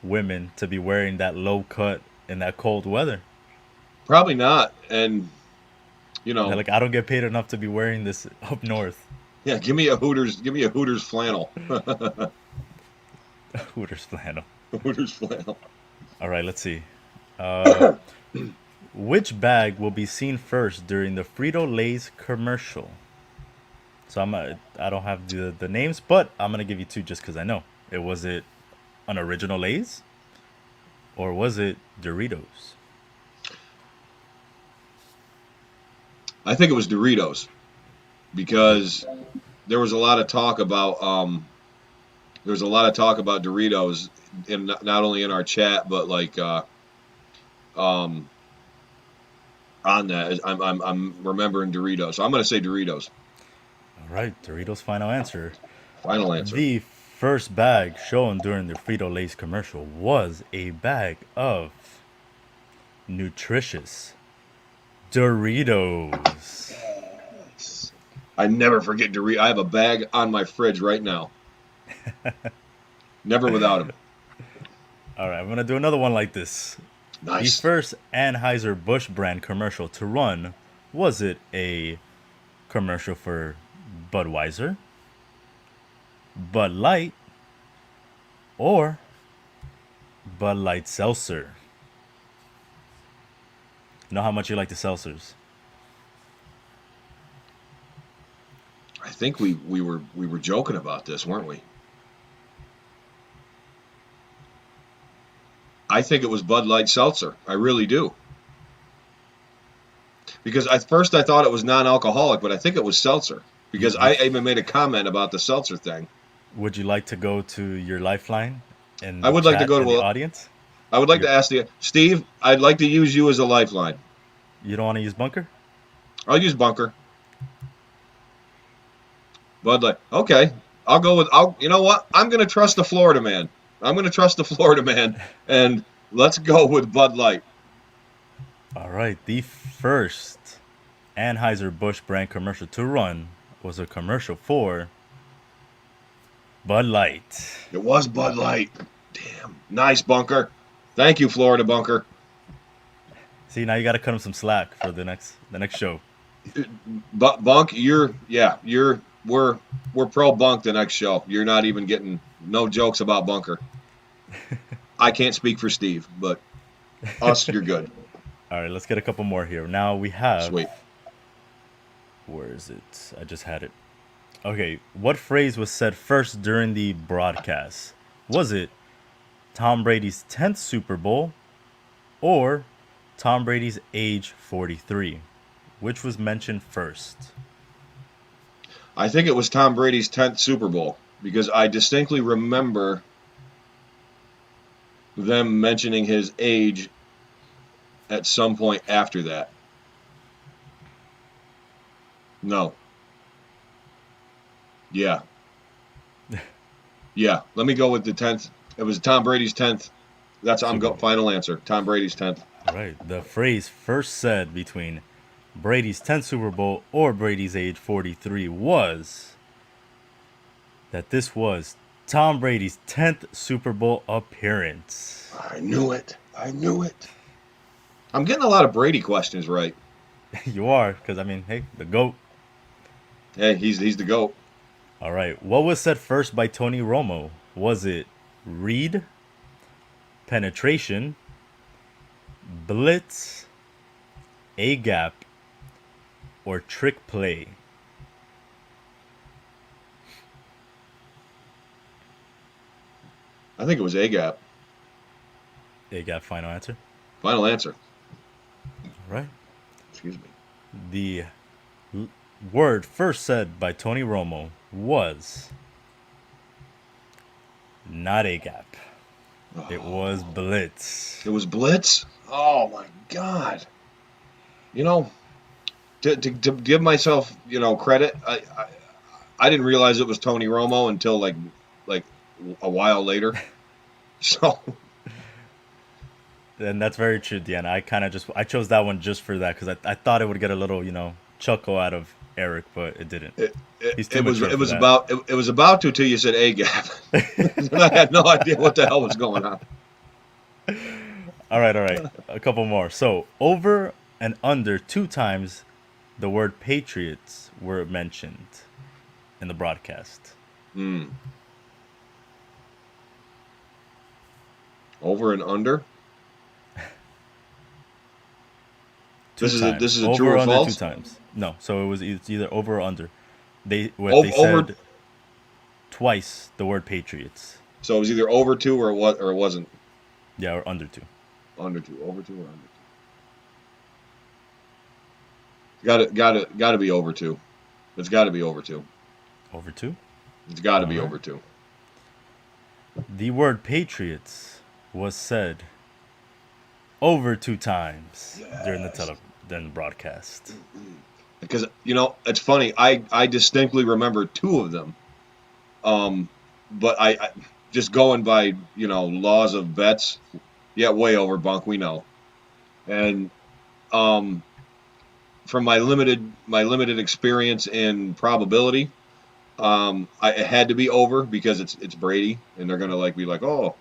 women to be wearing that low cut in that cold weather. Probably not. And you They're know, like, I don't get paid enough to be wearing this up north. yeah, give me a Hooters flannel. Hooters flannel. Hooters flannel. All right, let's see. Uh, which bag will be seen first during the Frito Lay's commercial? So I don't have the names, but I'm gonna give you two just because I know. Was it an original Lay's or was it Doritos? I think it was Doritos because there was a lot of talk about Doritos in not only in our chat but like um on that. I'm remembering Doritos. So I'm going to say Doritos. All right, Doritos' final answer. Final answer. The first bag shown during the Frito Lay's commercial was a bag of nutritious Doritos. I never forget Doritos. I have a bag on my fridge right now. Never without them. All right, I'm gonna do another one like this. The Nice. first Anheuser-Busch brand commercial to run, was it a commercial for Budweiser, Bud Light, or Bud Light Seltzer? You know how much you like the seltzers. I think we were joking about this, weren't we? I think it was Bud Light Seltzer. I really do. Because at first I thought it was non-alcoholic, but I think it was seltzer. Because I Would you, even made a comment about the seltzer thing. would you like to go to your lifeline in I the would like to chat go and to the a, audience? I would like You to ask Steve. I'd like to use you as a lifeline. you don't want to use Bunker? I'll use Bunker. Bud Light. Okay, I'll go with. I'll. You know what? I'm going to trust the Florida man. I'm going to trust the Florida man, and let's go with Bud Light. All right, the first Anheuser-Busch brand commercial to run was a commercial for Bud Light. It was Bud Light. Damn, nice Bunker. Thank you, Florida Bunker. See, now you got to cut him some slack for the next show. Bunk, we're pro Bunk the next show. You're not even getting no jokes about Bunker. I can't speak for Steve, but us, you're good. All right, let's get a couple more here. Now we have. Sweet. Where is it? I just had it. Okay, what phrase was said first during the broadcast? Was it Tom Brady's 10th Super Bowl or Tom Brady's age 43? Which was mentioned first? I think it was Tom Brady's 10th Super Bowl because I distinctly remember them mentioning his age at some point after that. No. Yeah. Yeah. Let me go with the 10th. It was Tom Brady's 10th. Super Bowl. Final answer. Tom Brady's 10th. Right. The phrase first said between Brady's 10th Super Bowl or Brady's age 43 was that this was Tom Brady's 10th Super Bowl appearance. I knew it. I knew it. I'm getting a lot of Brady questions right. You are, because I mean, hey, the GOAT. Hey, he's the GOAT. All right. What was said first by Tony Romo? Was it read, penetration, blitz, A gap, or trick play? I think it was A gap. A gap, final answer. Final answer. All right. Excuse me. The word first said by Tony Romo was not A gap. It was blitz. It was blitz. Oh my God. You know, to give myself credit, I didn't realize it was Tony Romo until like a while later. So And that's very true, Deanna. I chose that one just for that because I thought it would get a little chuckle out of Arick, but it didn't. it it, He's too it was mature it for was that. about it was about to till you said A gap. And I had no idea what the hell was going on. All right. A couple more. So over and under two times, the word Patriots were mentioned in the broadcast. Mm. Over and under. Two times. This is a Over true or or under two false. times. No, so it's either over or under. They Over. said twice the word Patriots. So it was either over two or it wasn't Yeah, or under two. under two. Over two or under two. Got to be over two. It's got to be over two. Over two? It's got to All be right. over two. The word Patriots was said over two times during Yes. the broadcast. Because it's funny. I distinctly remember two of them. But I just going by laws of bets. Yeah, way over bunk. We know. And um, from my limited experience in probability, it had to be over because it's Brady, and they're gonna be like, oh,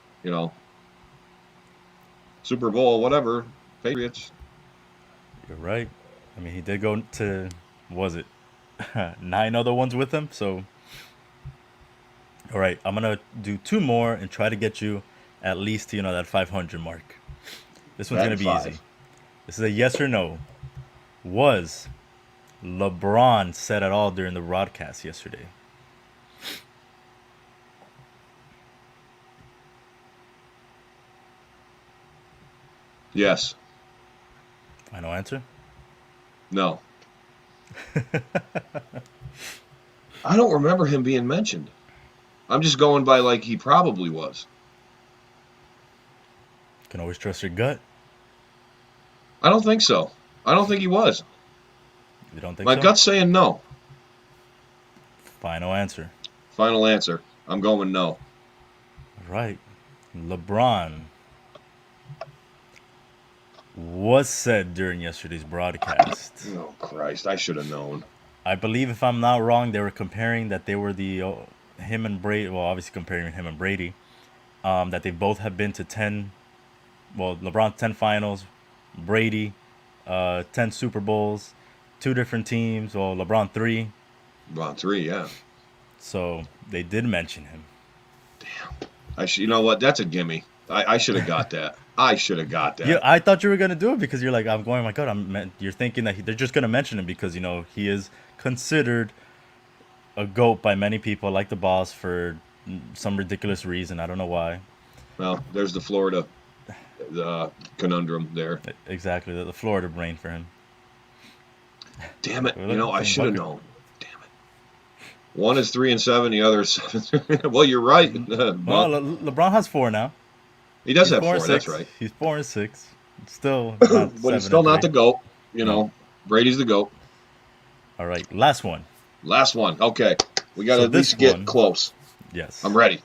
Super Bowl, whatever, Patriots. You're right. I mean, he did go to, was it 9 other ones with him? So, all right, I'm gonna do two more and try to get you at least to that 500 mark. This one's That gonna and be easy. five. This is a yes or no. Was LeBron said at all during the broadcast yesterday? Yes. Final answer. No. I don't remember him being mentioned. I'm just going by he probably was. Can always trust your gut. I don't think so. I don't think he was. You don't think My so? gut's saying no. Final answer. Final answer. I'm going no. All right. LeBron was said during yesterday's broadcast. Oh Christ! I should have known. I believe, if I'm not wrong, they were comparing that they were him and Brady. Well, obviously comparing him and Brady. That they both have been to 10. Well, LeBron 10 finals, Brady 10 Super Bowls, two different teams. Well, LeBron 3. About three, yeah. So they did mention him. You know what? That's a gimme. I should have got that. I should have got Yeah, that. I thought you were gonna do it because you're like, I'm going. Oh my God, you're thinking that they're just gonna mention him because he is considered a goat by many people, like the boss, for some ridiculous reason. I don't know why. Well, there's the Florida conundrum there. Exactly, the Florida brain for him. Damn it! Well, I same should have bucket. known. Damn it. One is 3-7. The other is 7. Well, you're right. Well, LeBron has 4 now. He does He's have four and four. That's six. right. He's 4 and 6. Still not but he's seven still and not three. the GOAT. No. Brady's the GOAT. All right, last one. Last one. Okay. We got to So at least this get one, close. I'm yes, ready.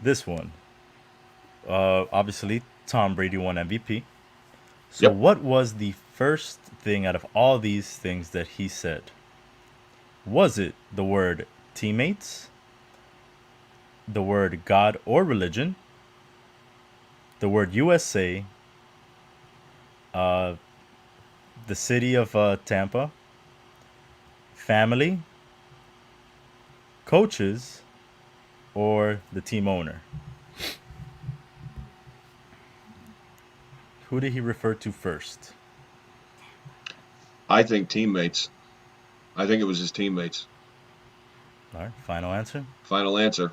this one. Obviously, Tom Brady won MVP. So, Yep. what was the first thing out of all these things that he said? Was it the word teammates, the word God or religion, the word USA, uh, the city of Tampa, family, coaches, or the team owner? Who did he refer to first? I think teammates. I think it was his teammates. All right, final answer. Final answer.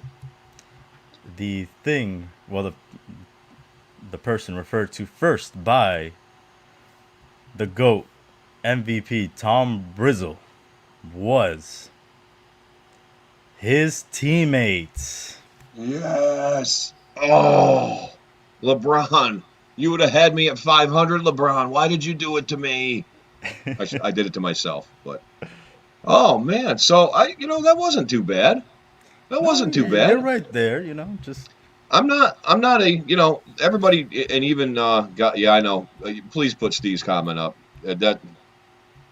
The thing, well, the person referred to first by the GOAT MVP Tom Brizzle was his teammates. Yes. Oh, LeBron. You would have had me at 500, LeBron. Why did you do it to me? I did it to myself, but oh man. So that wasn't too bad. That No, wasn't too you're bad. right there. Just I'm not a everybody and even got yeah I know. Please put Steve's comment up. That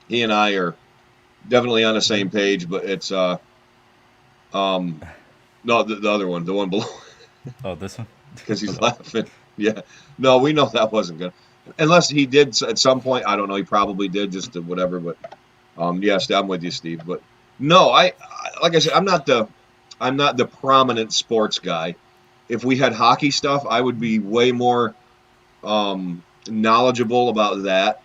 he and I are definitely on the same page, but it's um no the other one, the one below, oh, this one. because he's laughing. Yeah, no, we know that wasn't good. Unless he did at some point. I don't know. He probably did, just to whatever. But yes, I'm with you, Steve. But no, like I said, I'm not the prominent sports guy. If we had hockey stuff, I would be way more knowledgeable about that,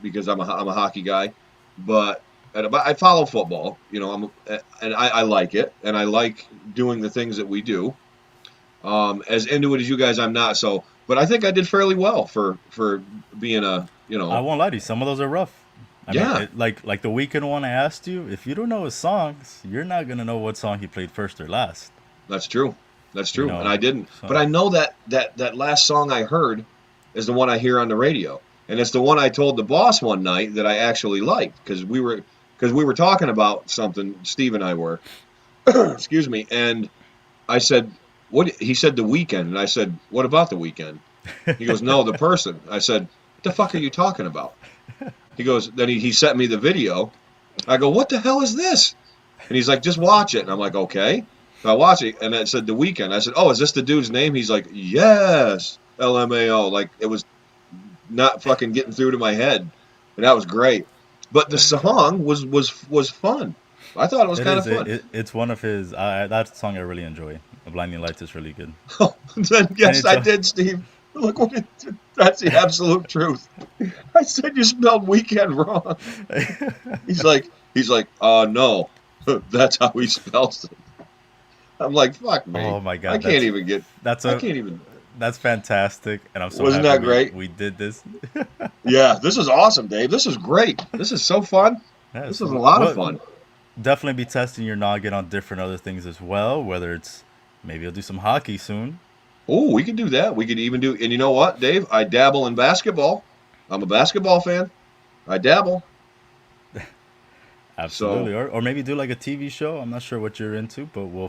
because I'm a hockey guy. But I follow football. And I like it, and I like doing the things that we do. As into it as you guys, I'm not. So, but I think I did fairly well for being a I won't lie to you. Some of those are rough. I mean, yeah. like the weekend one I asked you. If you don't know his songs, you're not gonna know what song he played first or last. That's true. That's You true. And know, I didn't. But so I know that last song I heard is the one I hear on the radio. And it's the one I told the boss one night that I actually liked, because we were talking about something, Steve and I were. Excuse me. And I said, "What?" He said, "The weekend." And I said, "What about the weekend?" He goes, "No, the person." I said, "What the fuck are you talking about?" He goes, then he sent me the video. I go, "What the hell is this?" And he's like, "Just watch it." And I'm like, "Okay." So I watch it, and it said The Weekend. I said, "Oh, is this the dude's name?" He's like, "Yes, LMAO." Like, it was not fucking getting through to my head, and that was great. But the song was fun. I thought it was it kind is. of fun. It's one of his. That song I really enjoy. The Blinding Lights is really good, Then and yes, it's I did, Steve. Look what it did. That's the absolute truth. I said you spelled weekend wrong. He's like, no, that's how he spells it. I'm like, fuck me. oh my I god, can't even get. that's I a can't even. that's fantastic, and I'm so Wasn't happy that we great? we did this. Yeah, this is awesome, Dave. This is great. This is so fun. Yeah, This is so a lot of well, fun. definitely be testing your noggin on different other things as well. Whether it's maybe I'll do some hockey soon. Oh, we could do that. We could even do. And you know what, Dave? I dabble in basketball. I'm a basketball fan. I dabble. Absolutely, So or maybe do like a TV show. I'm not sure what you're into, but we'll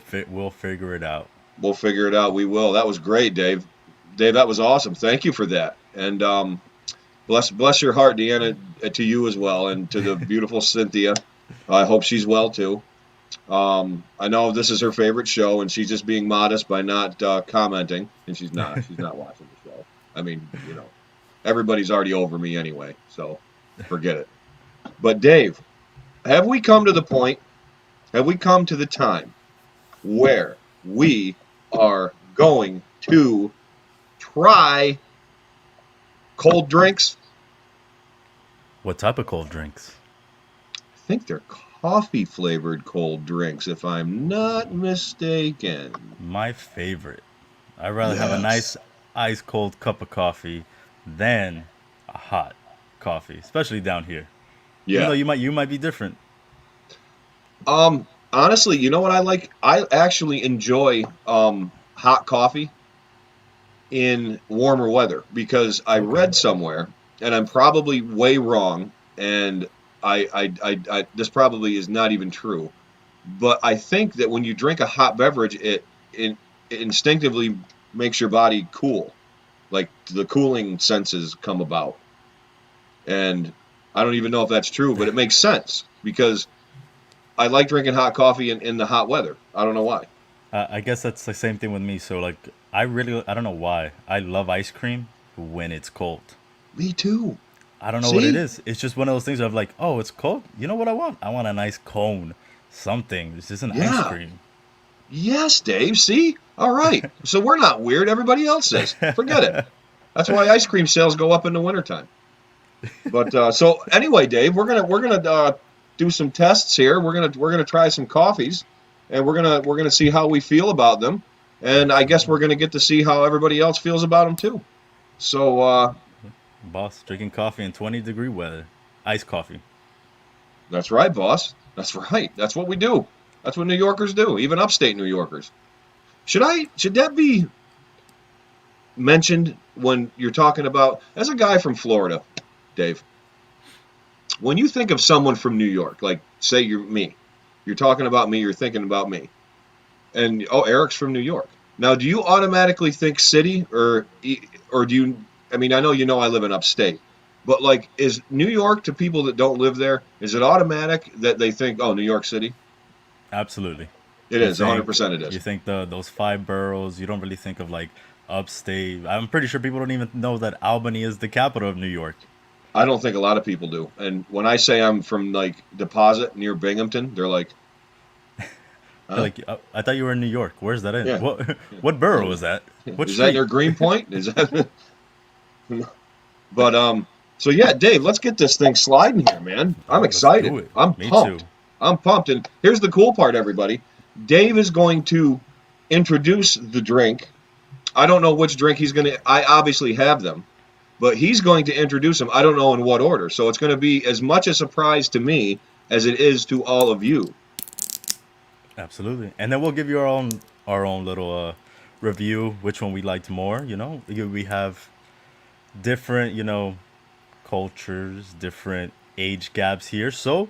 figure it out. we'll figure it out. We will. That was great, Dave. Dave, that was awesome. Thank you for that. And bless your heart, Deanna, to you as well, and to the beautiful Cynthia. I hope she's well too. I know this is her favorite show, and she's just being modest by not commenting. And she's not. She's not watching the show. I mean, everybody's already over me anyway, so forget it. But Dave, have we come to the point? Have we come to the time where we are going to try cold drinks? What type of cold drinks? I think they're coffee flavored cold drinks, if I'm not mistaken. My favorite. I'd rather have a Yes. nice ice cold cup of coffee than a hot coffee, especially down here. Even though Yeah. you might be different. Honestly, you know what I like? I actually enjoy hot coffee. in warmer weather because I Okay. read somewhere, and I'm probably way wrong, and this probably is not even true, but I think that when you drink a hot beverage, it instinctively makes your body cool, like the cooling senses come about, and I don't even know if that's true, but it makes sense because I like drinking hot coffee in the hot weather. I don't know why. I guess that's the same thing with me. So like, I don't know why I love ice cream when it's cold. Me too. I don't know what it See? is. It's just one of those things of like, oh, it's cold. You know what I want? I want a nice cone, something. This isn't ice Yeah. cream. Yes, Dave. See? All right. So we're not weird. Everybody else is. Forget it. That's why ice cream sales go up in the wintertime. But so anyway, Dave, we're gonna do some tests here. We're gonna try some coffees, and we're gonna see how we feel about them. And I guess Absolutely, we're gonna get to see how everybody else feels about them too. So boss. Drinking coffee in 20-degree weather, iced coffee. that's right, boss. That's right. That's what we do. That's what New Yorkers do. Even upstate New Yorkers. Should that be mentioned when you're talking about as a guy from Florida, Dave? When you think of someone from New York, like say you're me, you're talking about me, you're thinking about me, and oh, Arick's from New York. Now, do you automatically think city, or do you? I mean, I know you know I live in upstate, but like, is New York to people that don't live there? Is it automatic that they think, oh, New York City? Absolutely. It You is, think 100%. It you is. think those five boroughs. You don't really think of like upstate. I'm pretty sure people don't even know that Albany is the capital of New York. I don't think a lot of people do. And when I say I'm from like Deposit near Binghamton, they're like, They're huh? like, I thought you were in New York. Where's that in? Yeah. What Yeah. what borough Yeah. is that? What Is that street? near Greenpoint? Is that? But so yeah, Dave, let's get this thing sliding here, man. I'm Let's do excited. it. I'm Me too. pumped. I'm pumped. And here's the cool part, everybody. Dave is going to introduce the drink. I don't know which drink he's going to. I obviously have them, but he's going to introduce them. I don't know in what order. So it's going to be as much a surprise to me as it is to all of you. Absolutely. And then we'll give you our own little review, which one we liked more. We have different cultures, different age gaps here. So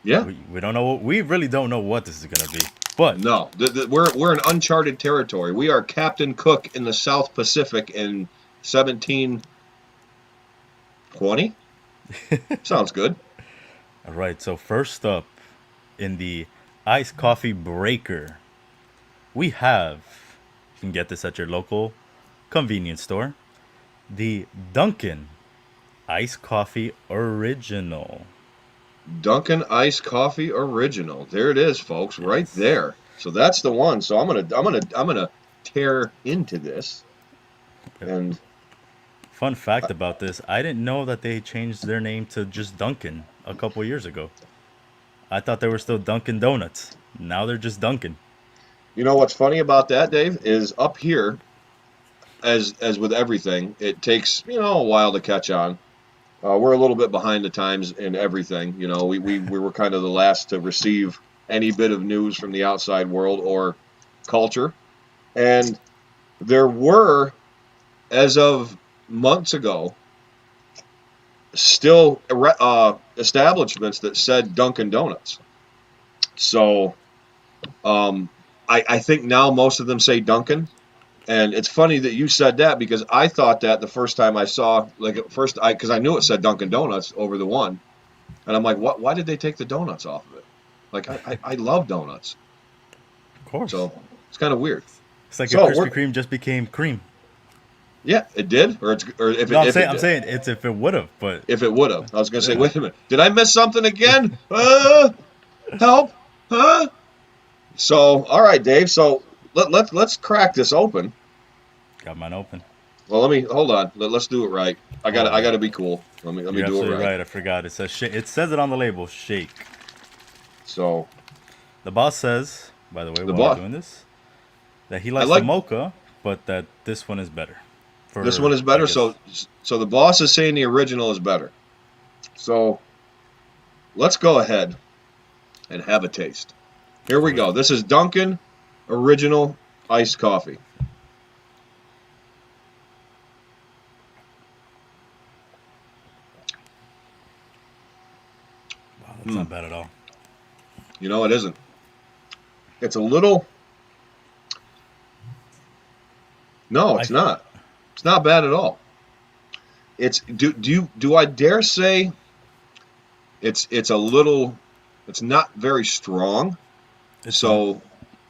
Yeah. we don't know. We really don't know what this is gonna be. But No, we're in uncharted territory. We are Captain Cook in the South Pacific in 1720. Sounds good. all right. So first up in the iced coffee breaker, we have. You can get this at your local convenience store. The Dunkin' Iced Coffee Original. Dunkin' Iced Coffee Original. There it is, folks, right Yes. there. So that's the one. So I'm gonna tear into this, and Fun I, fact about this, I didn't know that they changed their name to just Dunkin' a couple years ago. I thought they were still Dunkin' Donuts. Now they're just Dunkin'. you know what's funny about that, Dave, is up here, as with everything, it takes a while to catch on. We're a little bit behind the times in everything. We were kind of the last to receive any bit of news from the outside world or culture, and there were, as of months ago, still establishments that said Dunkin' Donuts. So um, I think now most of them say Dunkin'. And it's funny that you said that because I thought that the first time I saw, like at first, because I knew it said Dunkin' Donuts over the one, and I'm like, what? Why did they take the donuts off of it? Like I love donuts, Of course. so it's kind of weird. It's like if So Krispy we're Kreme just became cream. yeah, it did, or if No, it I'm if saying it I'm did, saying it's if it would have, but if it would have. I was gonna say, yeah. wait a minute, did I miss something again? Help, huh? So all right, Dave. So let's crack this open. Got mine open. Well, let me hold on. Let's do it right. Oh I yeah. gotta be cool. Let me You're do it absolutely right. right. I forgot. It says it says it on the label, shake. So The boss says, by the way, the while we're boss, doing this, that he I likes the like mocha, but that this one is better. this For one is I better. guess So the boss is saying the original is better. So let's go ahead and have a taste. Here we do it. go. This is Dunkin' Original Iced Coffee. bad at all. It isn't. It's a little. No, I it's not. It's not bad at all. It's do I dare say it's a little. It's not very strong. it's not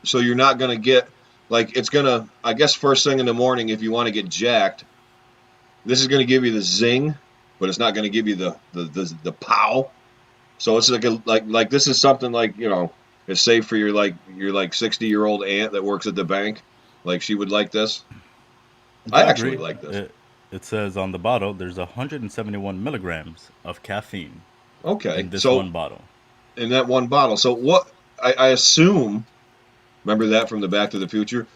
So you're not gonna get like it's gonna. I guess first thing in the morning, if you want to get jacked, this is gonna give you the zing, but it's not gonna give you the pow. So it's like this is something like it's safe for your 60-year-old aunt that works at the bank. Like she would like this. I I actually agree. like this. It says on the bottle there's 171 milligrams of caffeine Okay, in this so one bottle. in that one bottle, so what I assume. Remember that from the Back to the Future,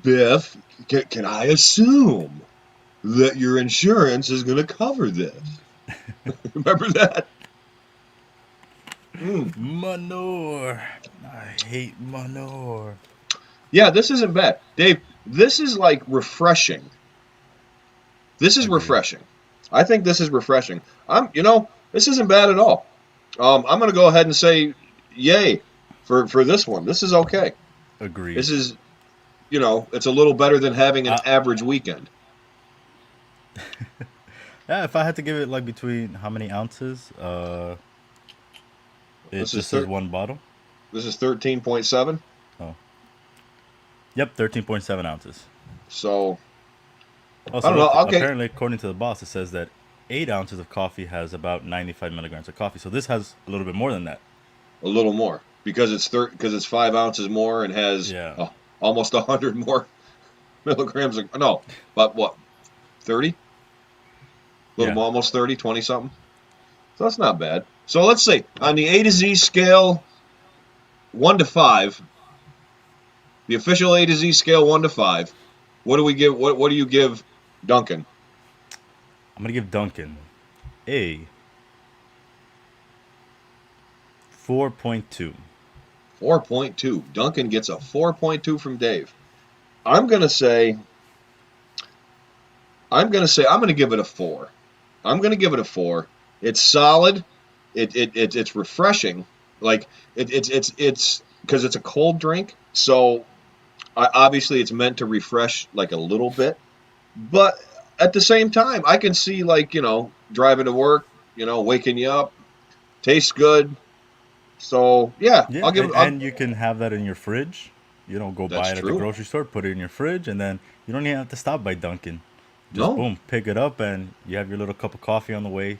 Biff? Can I assume that your insurance is going to cover this? Remember that? Mm. Manure. I hate manure. Yeah, this isn't bad, Dave. This is like refreshing. This is Agree. refreshing. I think this is refreshing. This isn't bad at all. I'm going to go ahead and say, yay, for this one. This is okay. Agreed. This is, it's a little better than having an Uh, average weekend. yeah, if I had to give it like between how many ounces, it This is just says thir- one bottle. this is 13.7. Oh, yep, 13.7 ounces. So I Also, don't know. look, Okay, apparently, according to the boss, it says that 8 ounces of coffee has about 95 milligrams of coffee. So this has a little bit more than that. a little more because because it's 5 ounces more and has Yeah, almost 100 more milligrams. No, but what 30? A little yeah. more, almost 30, 20 something. So that's not bad. So let's see on the A to Z scale, 1 to 5. The official A to Z scale, 1 to 5. What do we give? What do you give Duncan? I'm gonna give Duncan a 4.2. 4.2. Duncan gets a 4.2 from Dave. I'm gonna say I'm gonna give it a 4. I'm gonna give it a 4. It's solid. It's refreshing. Like it's because it's a cold drink, so obviously it's meant to refresh like a little bit. But at the same time, I can see like driving to work, waking you up. Tastes good. So yeah, Yeah, I'll give it. and you can have that in your fridge. You know, go That's buy it at the true. grocery store, put it in your fridge, and then you don't even have to stop by Dunkin'. Just No, boom, pick it up, and you have your little cup of coffee on the way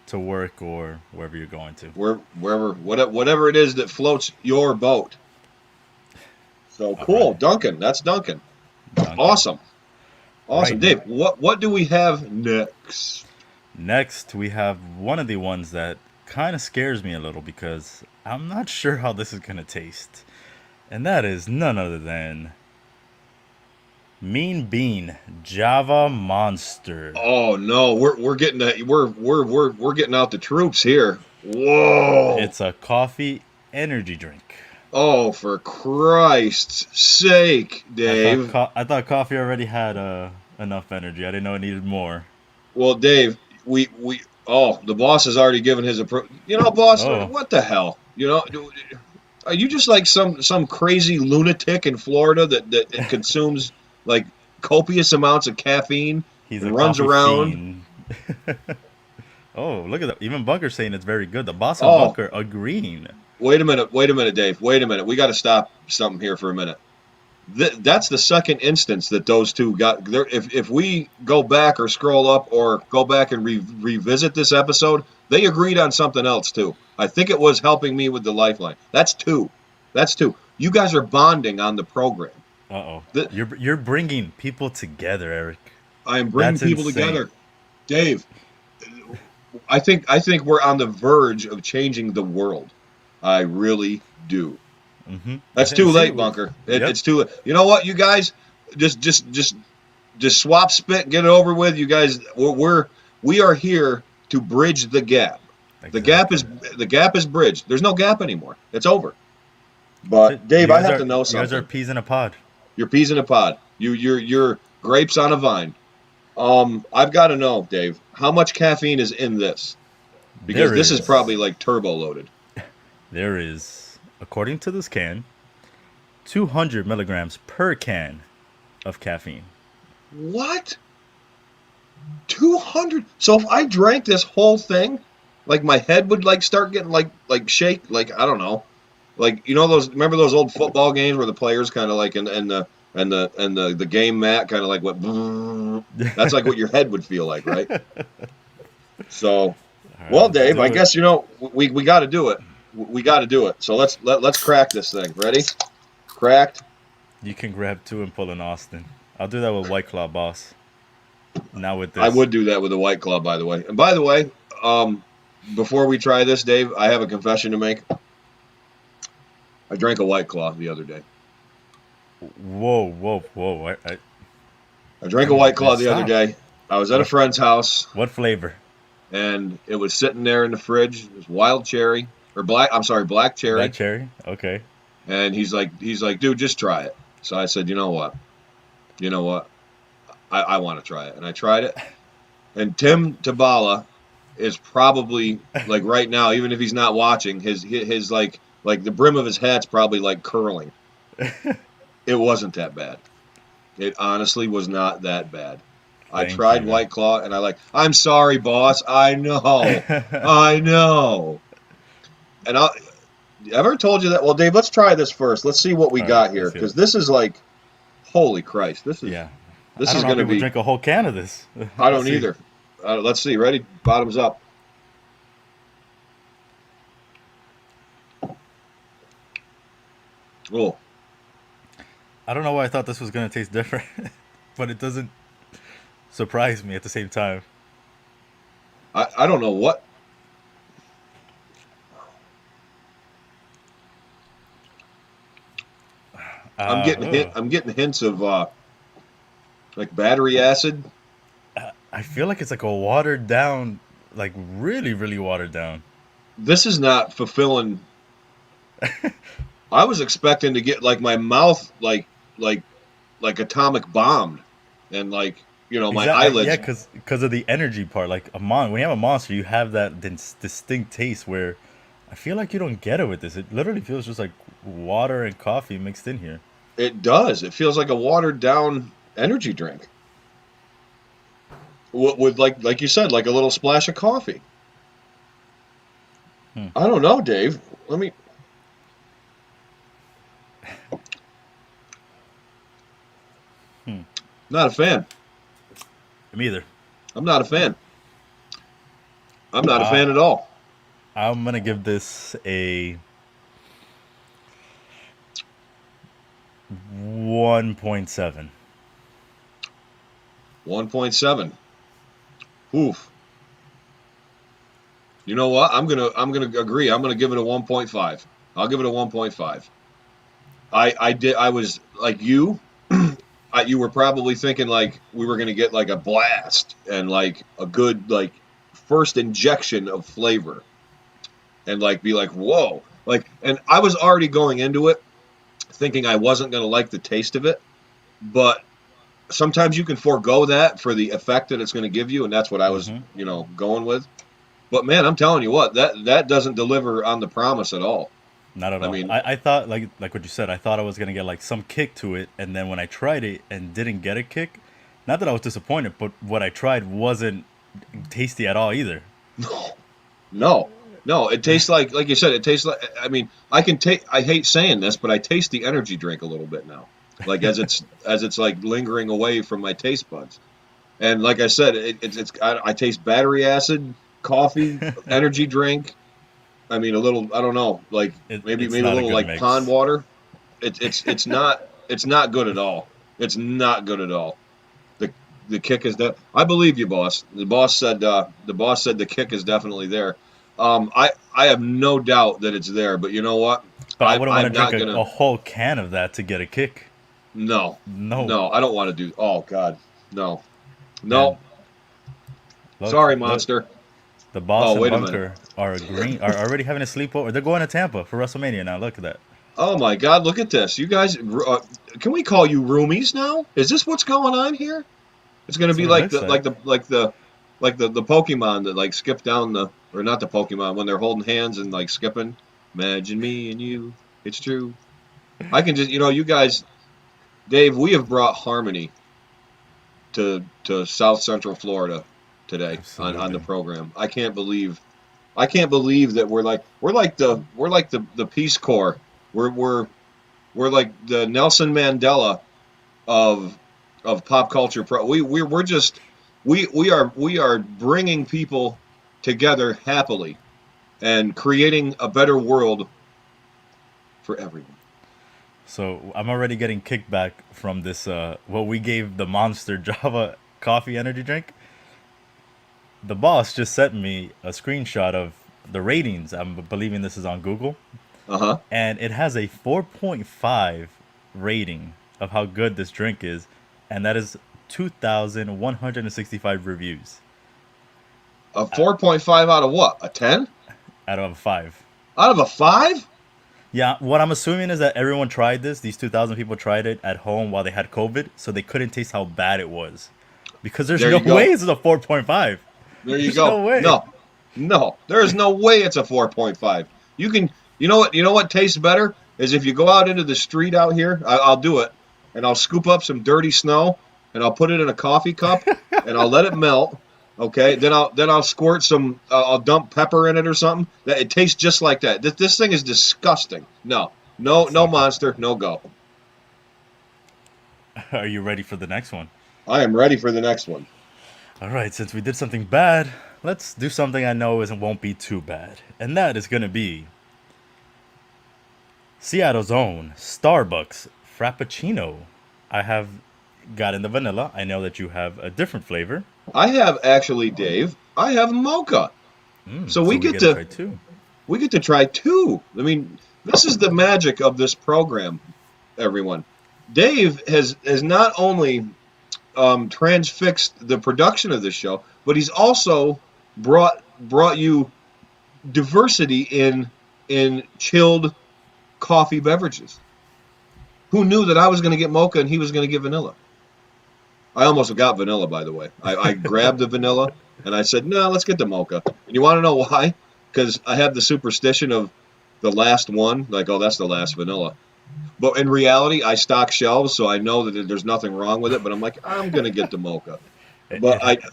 to work or wherever you're going to. wherever whatever it is that floats your boat. So All right, cool, Duncan. That's Duncan. Dunkin'. Awesome, awesome, Right. Dave. What do we have next? Next, we have one of the ones that kind of scares me a little because I'm not sure how this is gonna taste, and that is none other than Mean Bean Java Monster. Oh no, we're getting we're getting out the troops here. Whoa! It's a coffee energy drink. Oh, for Christ's sake, Dave. I thought coffee already had enough energy. I didn't know it needed more. Well, Dave, we the boss has already given his approval. Boss, Oh, what the hell? Are you just like some crazy lunatic in Florida that consumes like copious amounts of caffeine he's a and runs coffee around? fiend. Oh, look at that. Even Bunker saying it's very good. The boss and Oh, Bunker agreeing. wait a minute, Dave. Wait a minute. We got to stop something here for a minute. That's the second instance that those two got there. If we go back or scroll up or go back and revisit this episode, they agreed on something else too. I think it was helping me with the lifeline. That's two. That's two. You guys are bonding on the program. Uh oh. The, You're bringing people together, Eric. I am bringing That's people insane. together. Dave, I think we're on the verge of changing the world. I really do. Mm-hmm. That's too See, late, Bunker. yep. It's too late. You know what, you guys? Just swap spit, get it over with. You guys, we are here to bridge the gap. The gap Exactly. is the gap is bridged. There's no gap anymore. It's over. That's it. But Dave, I have to know You guys are something. peas in a pod. You're peas in a pod. You're grapes on a vine. I've got to know, Dave. How much caffeine is in this? Because There this is is. probably like turbo loaded. There is, according to this can, 200 milligrams per can of caffeine. What? 200? So if I drank this whole thing, like my head would like start getting like shake, like I don't know. Like those, remember those old football games where the players kind of like and the game mat kind of like what that's like what your head would feel like, right? So, All right, well, let's Dave, I do it. guess we got to do it. We got to do it. So let's crack this thing. Ready? Cracked. You can grab two and pull an Austin. I'll do that with White Claw, boss. Not with I this. would do that with a White Claw, by the way. And by the way, um, before we try this, Dave, I have a confession to make. I drank a White Claw the other day. Whoa, whoa, whoa! I drank a Come on, White man, Claw the other stop. day. I was at a What? friend's house, What flavor? and it was sitting there in the fridge. It was wild cherry or black. I'm sorry, black Black cherry. cherry. Okay. And he's like, dude, just try it. So I said, you know what, I want to try it, and I tried it. And Tim Tabala is probably like right now, even if he's not watching, his like the brim of his hat's probably like curling. It wasn't that bad. It honestly was not that bad. I Thank tried you. White Claw and I'm sorry, boss. I know. I know. And I ever told you that? Well, Dave, let's try this first. Let's see what we All right, got here let's see it. because this is like, holy Christ, this is Yeah. I this don't is know how going to people be. drink a whole can of this. I Let's don't see. either. Let's see. Ready? Bottoms up. Oh, I don't know why I thought this was gonna taste different, but it doesn't surprise me at the same time. I don't know what. Uh, I'm getting hints of like battery acid. I feel like it's like a watered down, like really, really watered down. This is not fulfilling. I was expecting to get like my mouth like like atomic bombed and like my Exactly. Yeah, eyelids. because of the energy part. Like when you have a monster, you have that distinct taste where I feel like you don't get it with this. It literally feels just like water and coffee mixed in here. It does. It feels like a watered down energy drink with like you said, like a little splash of coffee. Hmm. I don't know, Dave. Let me. Hmm. Not a fan. Me either. I'm not a fan. I'm not a fan Uh, at all. I'm gonna give this a 1.7. 1.7. Oof. You know what? I'm gonna agree. I'm gonna give it a 1.5. I'll give it a 1.5. I was like you. You were probably thinking like we were gonna get like a blast and like a good like first injection of flavor and like be like whoa like, and I was already going into it thinking I wasn't gonna like the taste of it, but sometimes you can forego that for the effect that it's going to give you, and that's what I was Hmm. going with. But man, I'm telling you what, that doesn't deliver on the promise at all. Not at I all. mean, I thought like what you said. I thought I was gonna get like some kick to it, and then when I tried it and didn't get a kick, not that I was disappointed, but what I tried wasn't tasty at all either. no, no, it tastes like you said, it tastes like. I mean, I can take. I hate saying this, but I taste the energy drink a little bit now, like as it's like lingering away from my taste buds. And like I said, I taste battery acid, coffee, energy drink. I mean, a little. I don't know, like It's maybe a not a little good like pond mix. water. It's not good at all. It's not good at all. The the kick is that I believe you, boss. The boss said the kick is definitely there. I have no doubt that it's there, but you know what? But I wouldn't want to I'm drink not gonna. a whole can of that to get a kick. No, No, no, I don't want to do. Oh God, no, man. no. Look, Sorry, look. monster. The boss Oh and wait a minute. Bunker are agreeing. Are already having a sleepover. They're going to Tampa for WrestleMania now. Look at that. Oh my God, look at this. You guys, can we call you roomies now? Is this what's going on here? It's going to That's be what it like looks the like. like the like the. like the Pokemon that like skip down the, or not the Pokemon, when they're holding hands and like skipping. Imagine me and you. It's true. I can just, you guys, Dave, we have brought harmony to South Central Florida today on the Absolutely. program. I can't believe that we're like the Peace Corps. We're like the Nelson Mandela of pop culture. We're just we are bringing people together happily and creating a better world for everyone. So I'm already getting kickback from this. What we gave the Monster Java coffee energy drink. The boss just sent me a screenshot of the ratings. I'm believing this is on Google, Uh huh. and it has a 4.5 rating of how good this drink is, and that is 2,165 reviews A 4.5 out of what? A 10? out of 5. Out of a 5? Yeah, what I'm assuming is that everyone tried this. These 2,000 people tried it at home while they had COVID, so they couldn't taste how bad it was. Because there's There no you way go. this is a 4.5. There you There's no go. way. No, no, there is no way it's a 4.5. You can, you know what? You know what tastes better is if you go out into the street out here. I'll do it, and I'll scoop up some dirty snow, and I'll put it in a coffee cup, and I'll let it melt. Okay, then I'll squirt some. I'll dump pepper in it or something. That it tastes just like that. This thing is disgusting. No, no, It's no not good. monster, no go. Are you ready for the next one? I am ready for the next one. All right, since we did something bad, let's do something I know isn't won't be too bad, and that is gonna be Seattle's own Starbucks Frappuccino. I have gotten the vanilla. I know that you have a different flavor, I have actually, Dave. I have mocha. So so we we get get to to try two. we get to try two. I mean, this is the magic of this program, everyone. Dave has not only transfixed the production of this show, but he's also brought you diversity in chilled coffee beverages. Who knew that I was going to get mocha and he was going to get vanilla? I almost got vanilla, by the way. I grabbed the vanilla and I said, no, let's get the mocha. And you want to know why? Because I have the superstition of the last one, like, oh, that's the last vanilla. But in reality, I stock shelves, so I know that there's nothing wrong with it. But I'm like, I'm gonna get the mocha. It, But it, I, ha-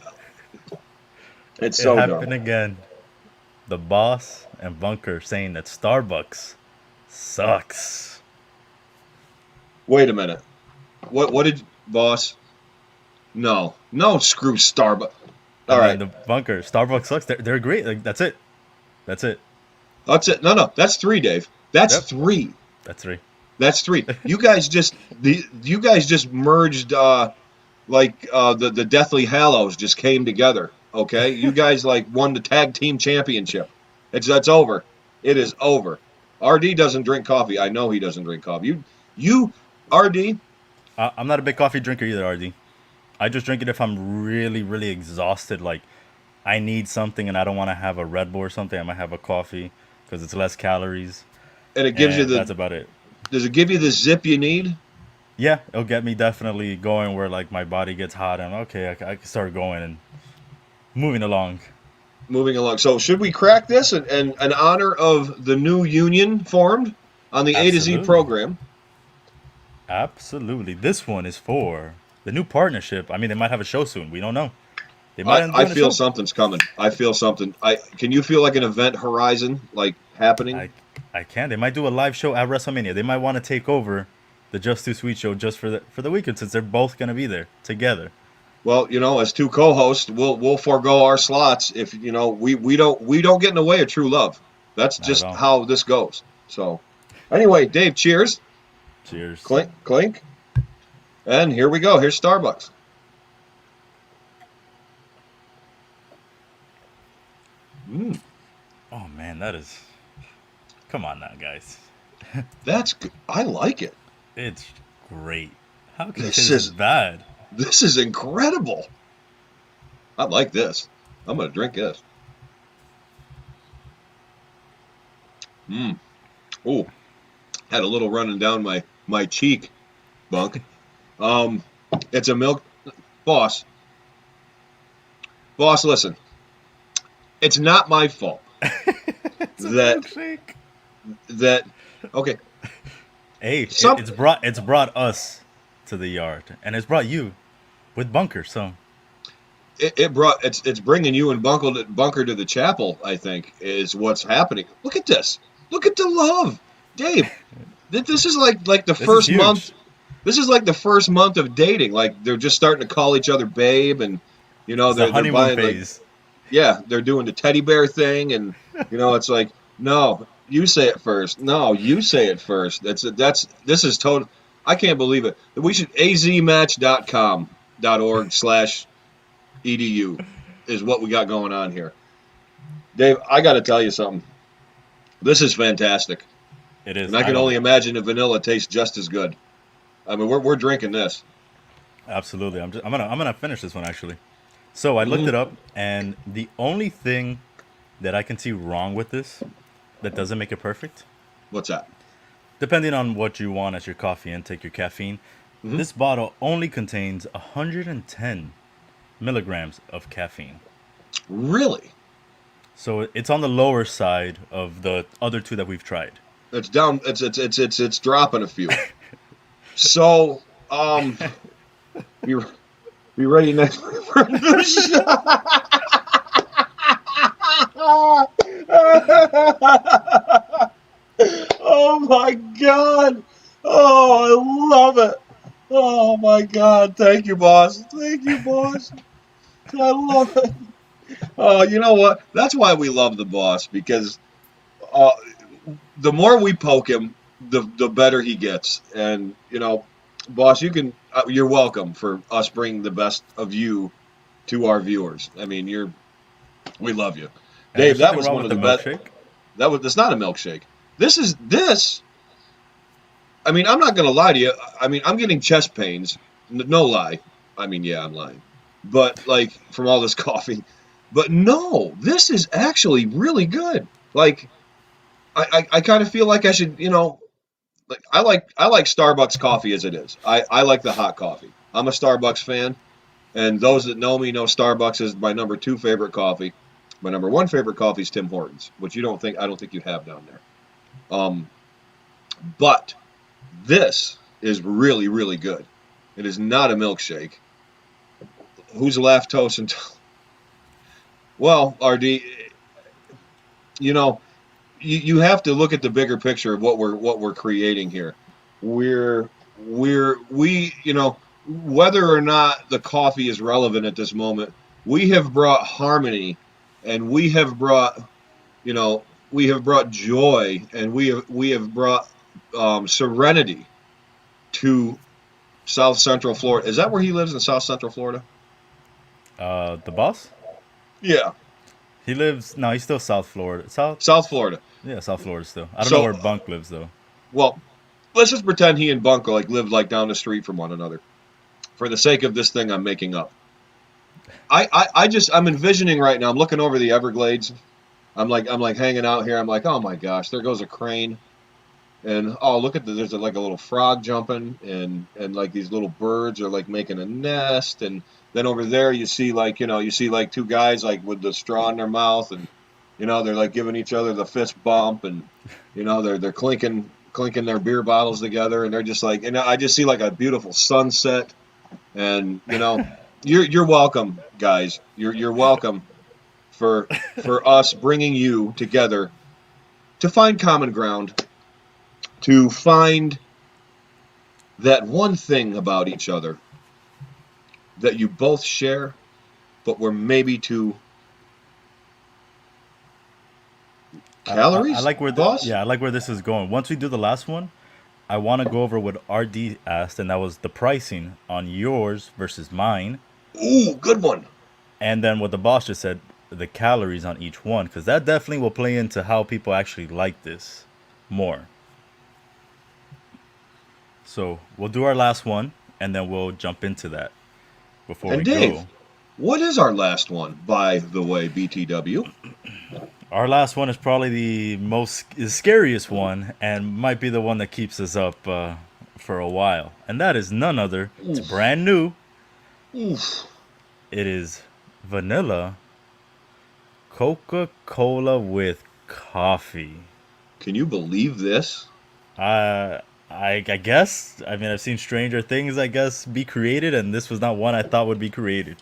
it's it so happened dumb. again. The boss and Bunker saying that Starbucks sucks. Wait a minute. What did boss? No, no, screw Starbucks. I All mean, right, the Bunker, Starbucks sucks. They're great. Like that's it. That's it. that's it. No, no, that's three, Dave. That's Yep. three. That's three. That's three. You guys just merged like the Deathly Hallows just came together. Okay, you guys like won the tag team championship. That's over. It is over. RD doesn't drink coffee. I know he doesn't drink coffee. You RD. I'm not a big coffee drinker either, RD. I just drink it if I'm really, really exhausted. Like I need something and I don't want to have a Red Bull or something. I might have a coffee because it's less calories, And it gives you and the. that's about it. Does it give you the zip you need? Yeah, it'll get me definitely going where like my body gets hot and okay, I can start going and moving along. Moving along. So should we crack this in honor of the new union formed on the A2Z Absolutely. program? Absolutely. This one is for the new partnership. I mean, they might have a show soon. We don't know. They might I, end up I doing a feel show. something's coming. I feel something. Can you feel like an event horizon like happening? I I can. They might do a live show at WrestleMania. They might want to take over the Just Too Sweet show just for the weekend since they're both gonna be there together. Well, as two co-hosts, we'll forego our slots if we don't get in the way of true love. That's Not at just all. how this goes. So, anyway, Dave, cheers, Cheers. clink, clink, and here we go. Here's Starbucks. Mm, Oh man, that is. Come on now, guys. that's good. I like it. It's great. How can you say This this is is bad? this is incredible. I like this. I'm gonna drink this. Mm. Oh, had a little running down my cheek, Bunk. Um, it's a milk boss. Boss, listen, it's not my fault It's a that milkshake. that okay. Hey, Some it's brought us to the yard, and it's brought you with Bunker. So it brought it's bringing you and Bunker to the chapel. I think is what's happening. Look at this. Look at the love, Dave. This is like the this is first month. huge. This is like the first month of dating. Like they're just starting to call each other babe, and It's the they're honeymoon buying like phase. yeah, they're doing the teddy bear thing, and it's like no, you say it first. No, you say it first. That's this is total. I can't believe it. We should azmatch.com.org/edu is what we got going on here. Dave, I got to tell you something. This is fantastic, It and is. I I can know. only imagine if vanilla tastes just as good. I mean, we're drinking this. Absolutely. I'm gonna finish this one actually. So I looked Hmm. it up, and the only thing that I can see wrong with this that doesn't make it perfect, What's that? depending on what you want as your coffee intake, your caffeine, Hmm. this bottle only contains 110 milligrams of caffeine. Really? So it's on the lower side of the other two that we've tried. It's down. It's dropping a few. So, be be ready next for the shot. Oh my God! Oh, I love it. Oh my God! Thank you, boss. Thank you, boss. I love it. Oh, you know what? That's why we love the boss because uh, the more we poke him, the better he gets. And boss, you're welcome for us bringing the best of you to our viewers. I mean, we love you, And Dave. there's That nothing was wrong one with of the the best. milkshake. That's not a milkshake. This. I mean, I'm not gonna lie to you. I mean, I'm getting chest pains. No lie. I mean, yeah, I'm lying. But like from all this coffee. But no, this is actually really good. Like I kind of feel like I should, like I like Starbucks coffee as it is. I like the hot coffee. I'm a Starbucks fan, and those that know me know Starbucks is my number two favorite coffee. My number one favorite coffee is Tim Hortons, which I don't think you have down there. Um, but this is really really good. It is not a milkshake. Who's lactose and well, RD, you know, you have to look at the bigger picture of what we're creating here. We whether or not the coffee is relevant at this moment, we have brought harmony, and we have brought joy, and we have brought serenity to South Central Florida. Is that where he lives in South Central Florida? The boss? Yeah, He lives. No, he's still South Florida. South. South Florida. Yeah, South Florida still. I don't know So, where Bunk lives though. well, let's just pretend he and Bunko like lived like down the street from one another for the sake of this thing I'm making up. I'm envisioning right now. I'm looking over the Everglades. I'm like hanging out here. I'm like, oh my gosh, there goes a crane, and oh look at there's like a little frog jumping, and like these little birds are like making a nest, and then over there you see like two guys like with the straw in their mouth, and they're like giving each other the fist bump, and they're clinking their beer bottles together, and they're just like, and I just see like a beautiful sunset, and you're welcome, guys. You're welcome for us bringing you together to find common ground, to find that one thing about each other that you both share, but we're maybe too I calories, like where boss. yeah, I like where this is going. Once we do the last one, I want to go over what RD asked, and that was the pricing on yours versus mine, Ooh, good one. and then what the boss just said, the calories on each one, because that definitely will play into how people actually like this more. So we'll do our last one, and then we'll jump into that before And we Dave, go. what is our last one, by the way, BTW? Our last one is probably the scariest one, and might be the one that keeps us up for a while. And that is none other. It's Oof, brand new. oof. It is Vanilla, Coca-Cola with coffee. Can you believe this? Uh, I guess. I mean, I've seen stranger things, I guess, be created, and this was not one I thought would be created.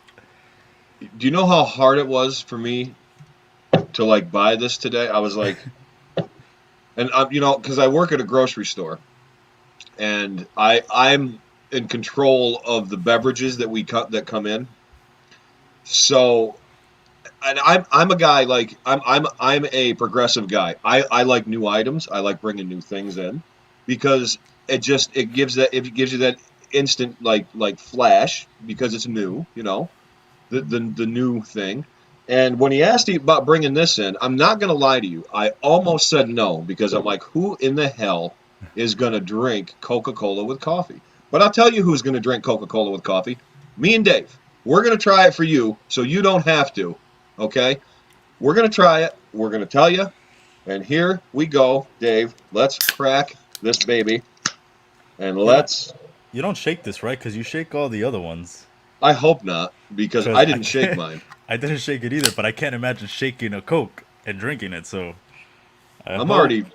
Do you know how hard it was for me to like buy this today? I was like, and because I work at a grocery store, and I'm in control of the beverages that we cut that come in. So, and I'm a guy like I'm a progressive guy. I like new items. I like bringing new things in because it gives you that instant like flash because it's new. The new thing. And when he asked me about bringing this in, I'm not going to lie to you. I almost said no because I'm like, who in the hell is going to drink Coca Cola with coffee? But I'll tell you who's going to drink Coca Cola with coffee. Me and Dave. We're going to try it for you so you don't have to. Okay? We're going to try it. We're going to tell you. And here we go, Dave. Let's crack this baby. And You don't let's. you don't shake this, right? Because you shake all the other ones. I hope not because Because I I didn't shake can't, mine. I didn't shake it either, but I can't imagine shaking a Coke and drinking it. So I I'm hope. already.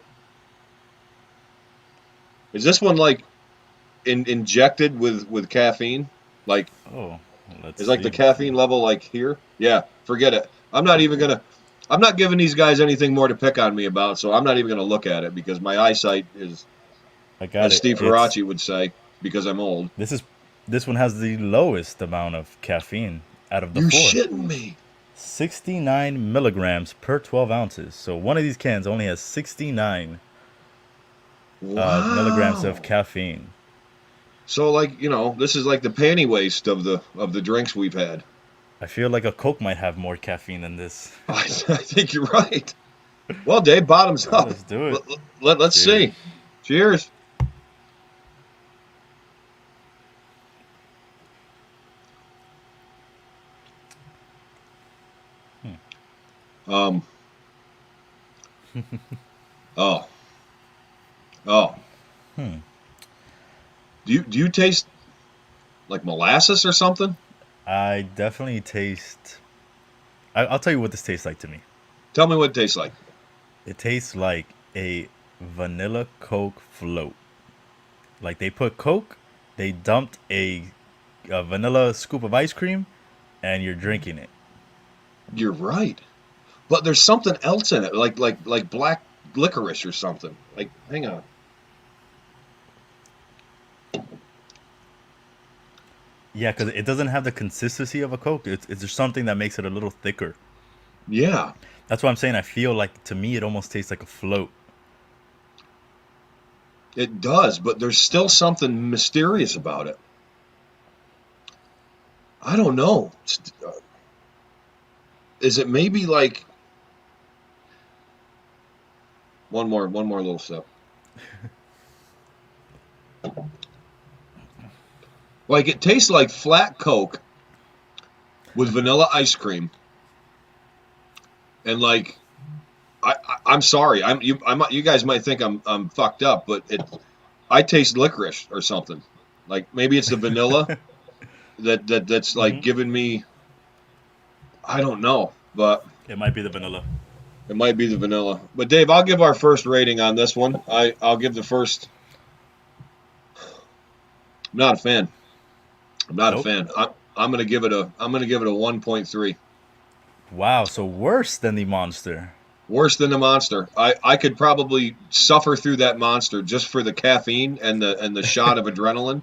Is this one like injected with caffeine? Like Oh, let's is like the see. caffeine level like here? Yeah, forget it. I'm not even gonna. I'm not giving these guys anything more to pick on me about, so I'm not even gonna look at it because my eyesight is, I got as it. Steve It's Farace would say, because I'm old. this is this one has the lowest amount of caffeine out of the You four. shitting me? 69 milligrams per 12 ounces. So one of these cans only has 69 milligrams of Wow. caffeine. So like this is like the panty waste of the drinks we've had. I feel like a Coke might have more caffeine than this. I think you're right. Well, Dave, bottoms Yeah, up. let's do it. Let's Cheers. see. Cheers. Um. Oh. Oh. Do you taste like molasses or something? I definitely taste. I'll tell you what this tastes like to me. Tell me what it tastes like. It tastes like a vanilla Coke float. Like they put Coke, they dumped a vanilla scoop of ice cream, and you're drinking it. You're right. But there's something else in it, like black licorice or something. Like, hang on. Yeah, because it doesn't have the consistency of a Coke. It's just something that makes it a little thicker. Yeah, That's why I'm saying I feel like to me it almost tastes like a float. it does, but there's still something mysterious about it. I don't know. Is it maybe like one more little sip? Like it tastes like flat Coke with vanilla ice cream, and like I'm sorry, you guys might think I'm fucked up, but I taste licorice or something. Like maybe it's the vanilla that's like Hmm. giving me, I don't know, but It might be the vanilla. it might be the vanilla. But Dave, I'll give our first rating on this one. I'll give the first. I'm not a fan. I'm not a Nope. fan. I'm gonna give it a 1.3. Wow, so worse than the monster. Worse than the monster. I could probably suffer through that monster just for the caffeine and the shot of adrenaline.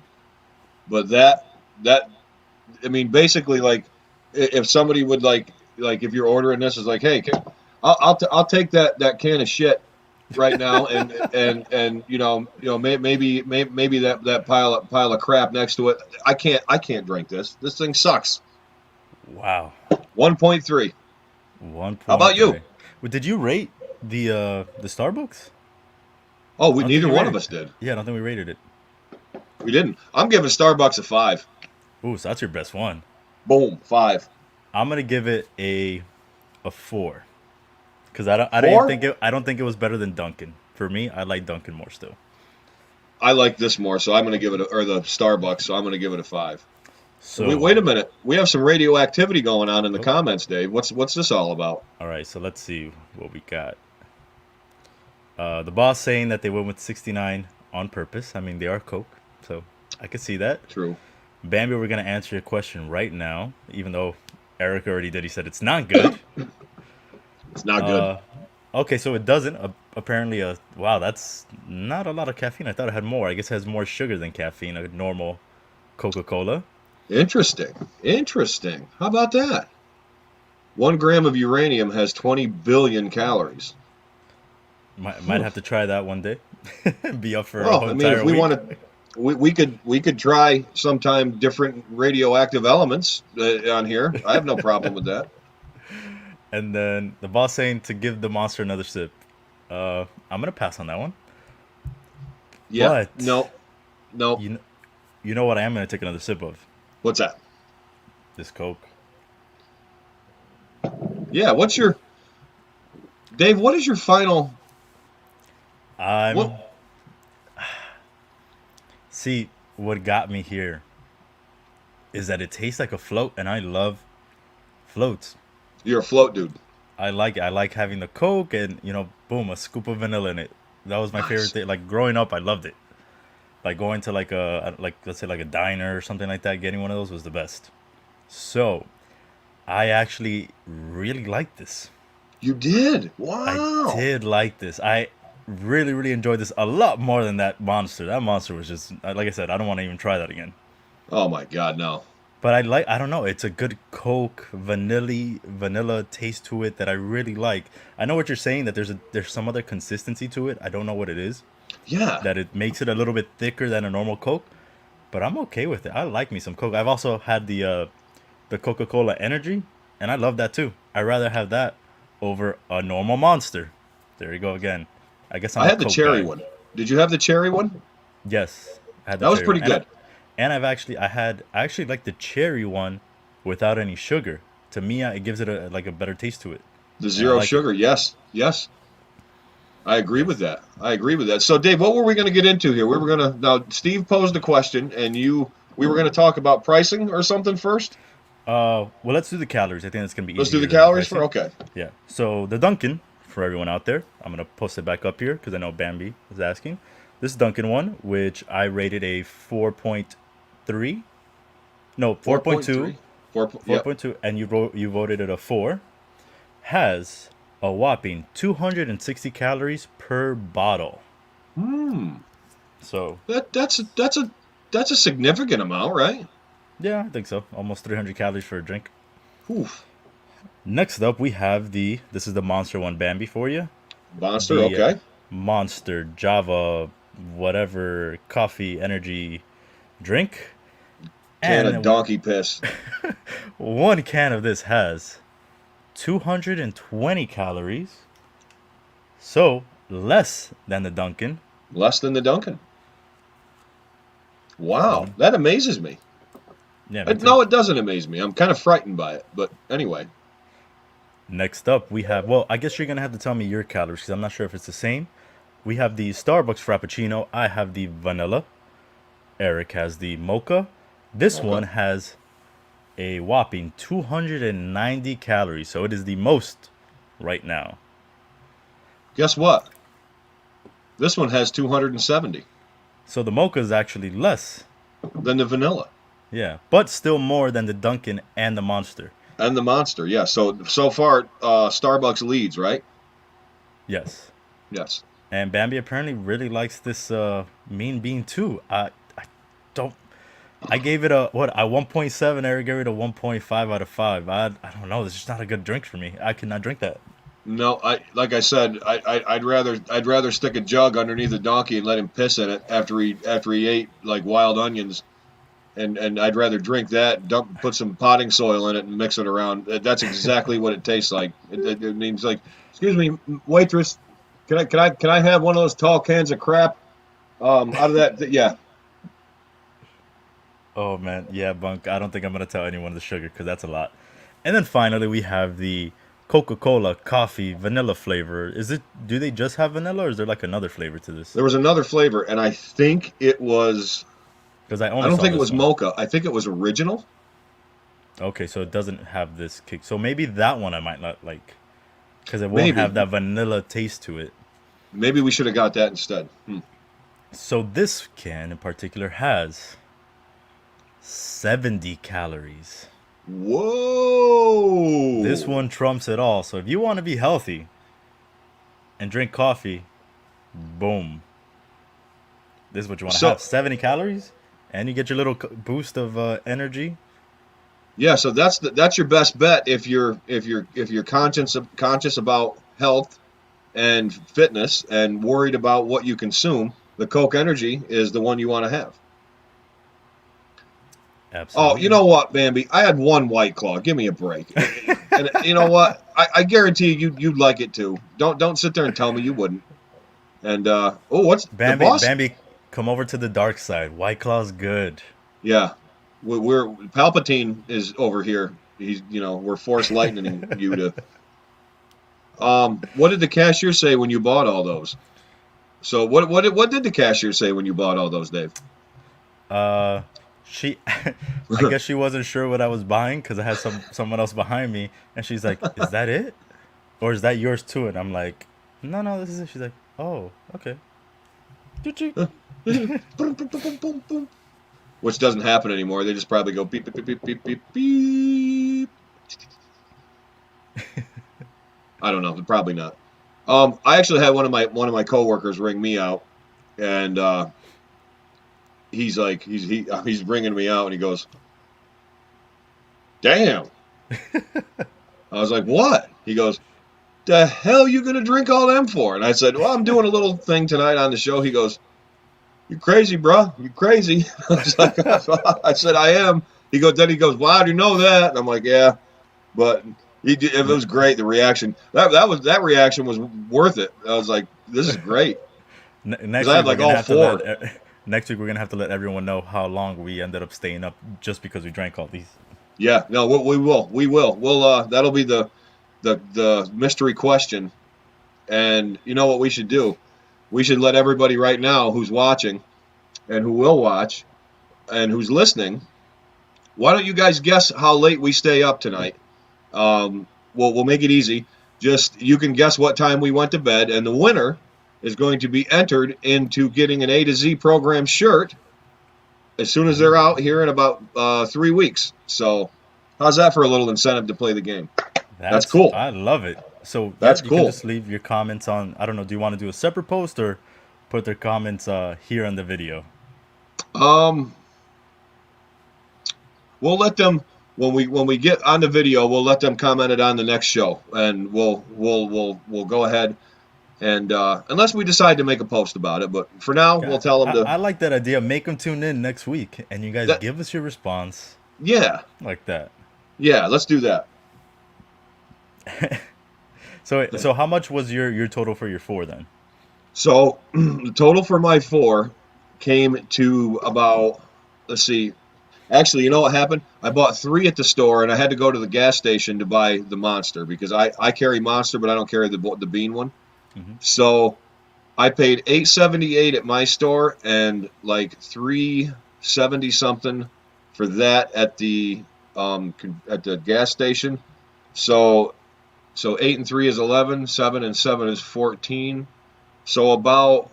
But that I mean, basically, like if somebody would like if you're ordering this, is like, hey, I'll take that can of shit right now, and maybe that pile of crap next to it. I can't drink this. This thing sucks. Wow. 1.3. How about you? 1.3. Well, did you rate the Starbucks? Oh, I don't think neither you one of rated. us did. Yeah, I don't think we rated it. We didn't. I'm giving Starbucks a 5. Ooh, so that's your best one. Boom, 5. I'm gonna give it a 4 because Four. I don't think it was better than Dunkin'. For me, I like Dunkin' more still. I like this more, so I'm going to give it or the Starbucks, so I'm going to give it a 5. Wait So, a minute. We have some radioactivity going on in the oh, comments, Dave. What's this all about? all right. So let's see what we got. The boss saying that they went with 69 on purpose. I mean, they are Coke, so I could see that. True. Bambi, we're gonna answer your question right now, even though Arick already did. He said it's not good. It's not good. Okay, so it doesn't. Apparently, wow, that's not a lot of caffeine. I thought it had more. I guess it has more sugar than caffeine, a normal Coca Cola. Interesting. Interesting. How about that? 1 gram of uranium has 20 billion calories. Might Phew. have to try that one day. Be up for a Well, whole I mean, if entire we week. want to, we could try sometime different radioactive elements on here. I have no problem with that. And then the boss saying to give the monster another sip. I'm gonna pass on that one. Yeah. But No. No. you know, you know what? I am gonna take another sip of What's that? this Coke. Yeah. What's your Dave? What is your final? I'm What? see what got me here is that it tastes like a float, and I love floats. You're a float dude. I like it. I like having the Coke and boom, a scoop of vanilla in it. That was my favorite Nice. thing. Like growing up, I loved it. Like going to like like let's say like a diner or something like that, getting one of those was the best. So I actually really like this. You did. I Wow. did like this. I really enjoyed this a lot more than that monster. That monster was just like I said. I don't want to even try that again. Oh my God, no. But I don't know. It's a good Coke vanilla taste to it that I really like. I know what you're saying that there's some other consistency to it. I don't know what it is Yeah. that it makes it a little bit thicker than a normal Coke, but I'm okay with it. I like me some Coke. I've also had the Coca-Cola Energy, and I love that too. I'd rather have that over a normal Monster. There you go again. I guess I'm I a had the Coke cherry guy. one. Did you have the cherry one? Yes, I had the That was cherry one, pretty good. and I actually like the cherry one without any sugar. To me, it gives it a better taste to it, The and I zero like it. sugar. Yes. Yes. I agree with Yes. that. I agree with that. So, Dave, what were we going to get into here? We were going to now. Steve posed a question, and we were going to talk about pricing or something first. Well, let's do the calories. I think that's gonna be Let's do the easier than the calories for. pricing. Okay. Yeah. So the Dunkin' for everyone out there, I'm gonna post it back up here because I know Bambi is asking. This Dunkin' one, which I rated a 4.3, no Four 4.2, point three. Four. Yep. 4.2, and you voted it a 4, has a whopping 260 calories per bottle. Hmm. So That's a significant amount, right? yeah, I think so. Almost 300 calories for a drink. Oof. Next up, we have this is the Monster one, Bambi, for you. Monster. The Okay. Monster Java whatever coffee energy drink, Can of and donkey piss. one can of this has 220 calories, so less than the Dunkin'. Less than the Duncan. Wow, Um, that amazes me. yeah, me too. No, it doesn't amaze me. I'm kind of frightened by it, but anyway. Next up, we have, well, I guess you're gonna have to tell me your calories because I'm not sure if it's the same. We have the Starbucks Frappuccino. I have the vanilla. Arick has the mocha. This one Okay. has a whopping 290 calories, so it is the most right now. Guess what? This one has 270 So the mocha is actually less, than the vanilla yeah, but still more than the Dunkin' and the Monster. and the Monster. Yeah. So far, Starbucks leads, right? Yes. Yes. And Bambi apparently really likes this Mean Bean too. I don't. I gave it a 1.7. Eric gave it a 1.5 out of 5. I don't know. This is not a good drink for me. I cannot drink that. No, like I said, I'd rather stick a jug underneath a donkey and let him piss in it after he ate like wild onions, and I'd rather drink that, put some potting soil in it and mix it around. That's exactly what it tastes like. It means like, excuse me, waitress, can I have one of those tall cans of crap? Out of that, yeah. Oh man, yeah, Bunk. I don't think I'm gonna tell anyone the sugar because that's a lot. And then finally we have the Coca-Cola coffee vanilla flavor. Is it? Do they just have vanilla, or is there like another flavor to this? There was another flavor, and I think it was. Because I I only don't saw think it this was one. mocha. I think it was original. Okay, so it doesn't have this kick. So maybe that one I might not like because it won't Maybe. have that vanilla taste to it. Maybe we should have got that instead. So this can in particular has 70 calories. This Whoa. one trumps it all. So if you want to be healthy and drink coffee, boom. This is what you want to have. So 70 calories and you get your little boost of energy. yeah, so that's your best bet if you're conscious about health and fitness and worried about what you consume. The Coke Energy is the one you want to have. Oh, you Absolutely. know what, Bambi? I had one White Claw. Give me a break. And you know what? I guarantee you'd like it too. Don't sit there and tell me you wouldn't. And what's the Bambi, boss? Bambi, come over to the dark side. White Claw's good. Yeah, we're Palpatine is over here. We're force lightning you to. What did the cashier say when you bought all those? So what did the cashier say when you bought all those, Dave? Uh, she, I guess she wasn't sure what I was buying because I had someone else behind me, and she's like, "Is that it, or is that yours too?" And I'm like, "No, no, this is it." She's like, "Oh, okay." Choo-choo. Which doesn't happen anymore. They just probably go beep beep beep beep beep beep beep. I don't know. Probably not. I actually had one of my coworkers ring me out, and he's like he's ringing me out, and he goes, "Damn." I was like, "What?" He goes, "The hell you gonna drink all them for?" And I said, "Well, I'm doing a little thing tonight on the show." He goes, "You crazy, bro? You crazy?" I was like, "I said I am." Then he goes, "Well, how do you know that?" And I'm like, "Yeah." But it was great. The reaction that reaction was worth it. I was like, "This is great," because Next I had week we're like gonna all have to let. four. Next week we're gonna have to let everyone know how long we ended up staying up just because we drank all these. Yeah, no, we will. That'll be the mystery question. And you know what we should do? We should let everybody right now who's watching and who will watch and who's listening. Why don't you guys guess how late we stay up tonight? We'll make it easy. Just you can guess what time we went to bed, and the winner is going to be entered into getting an A2Z program shirt as soon as they're out here in about 3 weeks. So, how's that for a little incentive to play the game? That's That's cool. I love it. So yeah, That's you can cool. just leave your comments on. I don't know. Do you want to do a separate post or put their comments here on the video? Um, we'll let them when we get on the video. We'll let them comment it on the next show, and we'll go ahead and unless we decide to make a post about it. But for now, we'll Yeah, tell them I to like that idea. Make them tune in next week, and you guys that. give us your response Yeah, like that. yeah. Let's do that. So how much was your total for your four then? So the total for my four came to about, let's see. Actually, you know what happened? I bought three at the store, and I had to go to the gas station to buy the Monster because I carry Monster, but I don't carry the bean one. Hmm. So I paid $8.78 at my store and like $3.70 something for that at the gas station. So so 8 and 3 is 11, 7 and 7 is 14. So about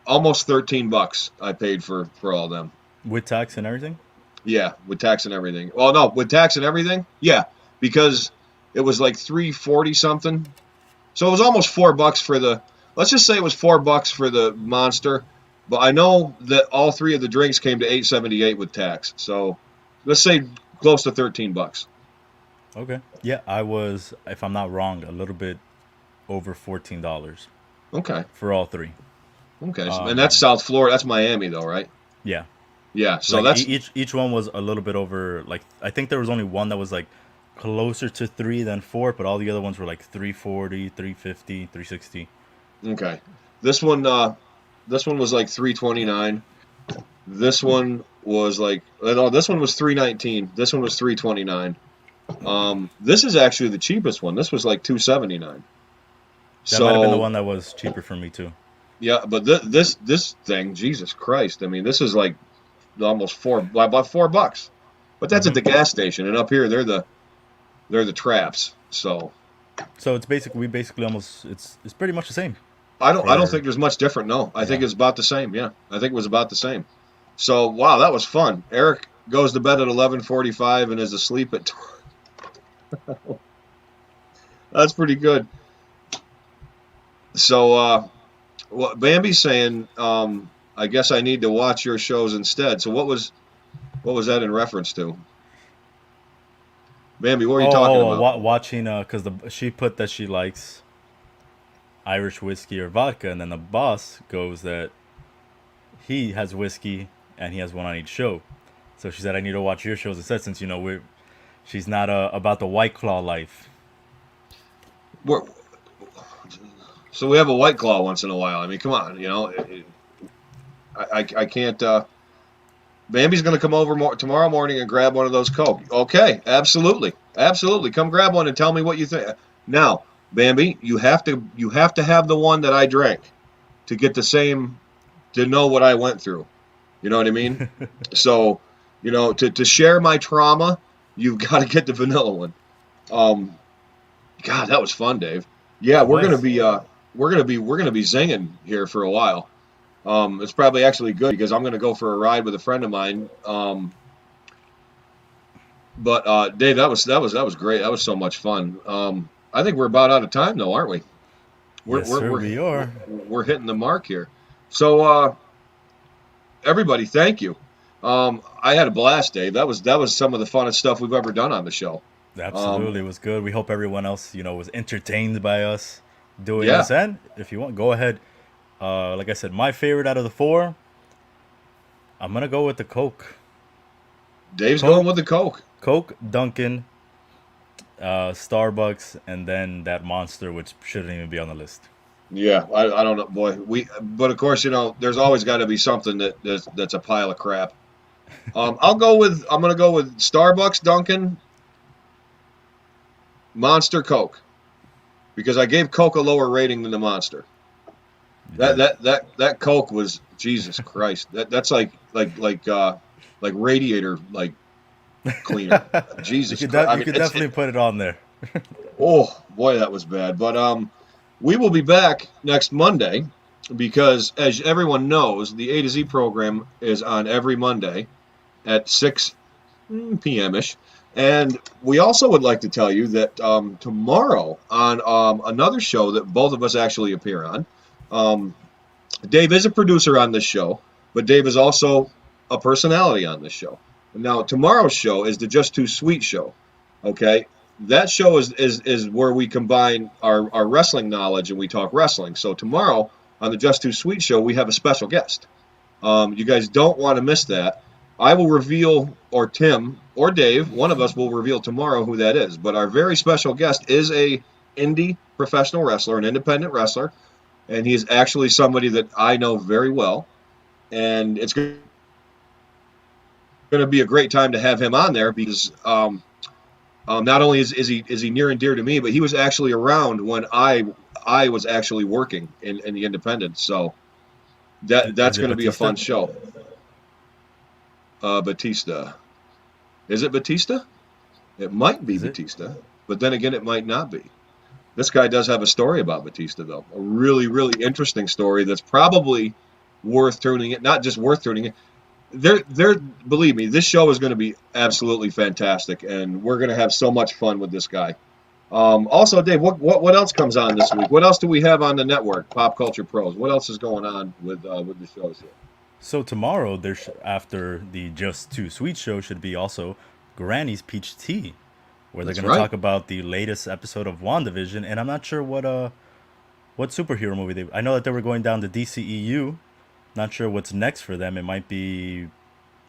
almost $13 I paid for all of them. With tax and everything? Yeah, with tax and everything. Well, no, with tax and everything. Yeah, because it was like 340 something. So it was almost $4 for the. Let's just say it was $4 for the Monster, but I know that all three of the drinks came to 8.78 with tax. So let's say close to $13. Okay. Yeah, I was, if I'm not wrong, a little bit over $14 Okay, for all three. okay, and that's South Florida. That's Miami though, right? Yeah. Yeah. So Like that's each one was a little bit over. Like I think there was only one that was like closer to three than four, but all the other ones were like 340, 350, 360. okay. This one, this one was like 329. This one was like no, this one was 319. This one was 329. This is actually the cheapest one. This was like 279. That might have been the So one that was cheaper for me too. yeah, but this thing, Jesus Christ! I mean, this is like almost about $4. But that's at Hmm. the gas station, and up here they're the traps. So So it's basically we basically almost it's pretty much the same I don't for think there's much different. No, I think yeah. it's about the same. Yeah, I think it was about the same. So wow, that was fun. Arick goes to bed at 11:45 and is asleep at. That's pretty good. So what Bambi's saying, I guess I need to watch your shows instead. So what was that in reference to? Bambi, what are you talking about? Watching because the she put that she likes Irish whiskey or vodka, and then the boss goes that he has whiskey and he has one on each show. So she said, "I need to watch your shows instead, since we're she's not about the White Claw life." We're, so we have a White Claw once in a while. I mean, come on, I can't. Bambi's going to come over tomorrow morning and grab one of those Coke. Okay, absolutely, absolutely. Come grab one and tell me what you think. Now, Bambi, you have to have the one that I drank to get the same to know what I went through. You know what I mean? So, to share my trauma, you've got to get the vanilla one. Um, God, that was fun, Dave. Yeah, It we're gonna was. be we're gonna be zinging here for a while. It's probably actually good because I'm gonna go for a ride with a friend of mine. But Dave, that was great. That was so much fun. I think we're about out of time though, aren't we? We're Yes, we're sir. we're We are. we're hitting the mark here. So everybody, thank you. I had a blast, Dave. That was some of the funnest stuff we've ever done on the show. Um, Absolutely, it was good. We hope everyone else, was entertained by us doing yeah, this. And if you want, go ahead. Like I said, my favorite out of the four, I'm gonna go with the Coke. Dave's going Coke, with the Coke. Coke, Dunkin', Starbucks, and then that Monster, which shouldn't even be on the list. Yeah, I don't know, boy. But of course, there's always got to be something that's a pile of crap. I'm gonna go with Starbucks, Dunkin', Monster, Coke because I gave Coke a lower rating than the Monster. You That did. that that that Coke was Jesus Christ. That's like radiator like cleaner. You Jesus could Christ. I you mean, could definitely put it on there. oh boy, that was bad. But we will be back next Monday because, as everyone knows, the A to Z program is on every Monday at 6 p.m. ish. And we also would like to tell you that tomorrow on another show that both of us actually appear on, um, Dave is a producer on this show, but Dave is also a personality on this show. Now, tomorrow's show is the Just Too Sweet show. Okay, that show is where we combine our wrestling knowledge and we talk wrestling. So tomorrow on the Just Too Sweet show, we have a special guest. You guys don't want to miss that. I will reveal, or Tim or Dave, one of us will reveal tomorrow who that is. But our very special guest is a indie professional wrestler, an independent wrestler, and he is actually somebody that I know very well. And it's going to be a great time to have him on there because not only is he near and dear to me, but he was actually around when I was actually working in the independent. So that's Is it going to be a Batista? fun show. Batista. Is it Batista? It might be Is it? Batista, but then again, it might not be. This guy does have a story about Batista, though. A really, really interesting story that's probably worth tuning it. Not just worth tuning it. Believe me, this show is going to be absolutely fantastic, and we're going to have so much fun with this guy. Also, Dave, what else comes on this week? What else do we have on the network? Pop Culture Pros. What else is going on with the shows here? So tomorrow, after the Just Too Sweet show, should be also Granny's Peach Tea, where they're That's going to right. talk about the latest episode of WandaVision, and I'm not sure what superhero movie they. I know that they were going down the DCEU. Not sure what's next for them. It might be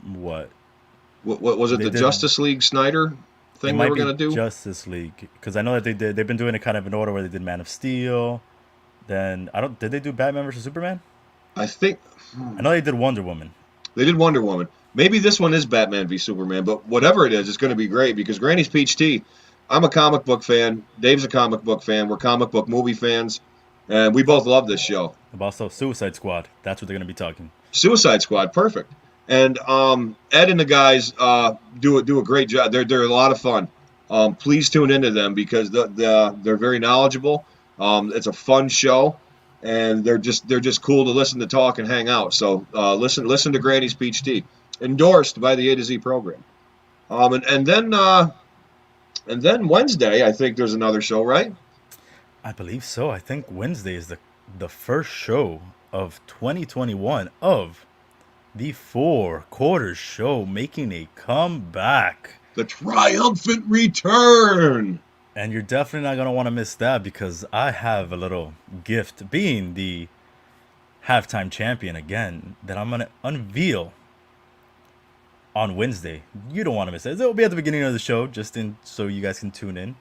what What was it? they The did. Justice League Snyder It thing they might were be going to do? Justice League because I know that they've been doing it kind of in order where they did Man of Steel. Then I don't. Did they do Batman versus Superman? I think I know they did Wonder Woman. they did Wonder Woman. Maybe this one is Batman v Superman, but whatever it is, it's going to be great because Granny's Peach Tea. I'm a comic book fan. Dave's a comic book fan. We're comic book movie fans, and we Oh, both love this show. also Suicide Squad. That's what they're going to be talking. Suicide Squad, perfect. And Ed and the guys do a great job. They're a lot of fun. Please tune into them because they're very knowledgeable. It's a fun show, and they're just cool to listen to talk and hang out. So listen to Granny's Peach Tea, endorsed by the A2Z program. And then Wednesday, I think there's another show, right? I believe so. I think Wednesday is the first show of 2021 of the four quarters show making a comeback. The triumphant return. And you're definitely not going to want to miss that because I have a little gift being the halftime champion again that I'm going to unveil on Wednesday. You don't want to miss it. It'll be at the beginning of the show so you guys can tune in.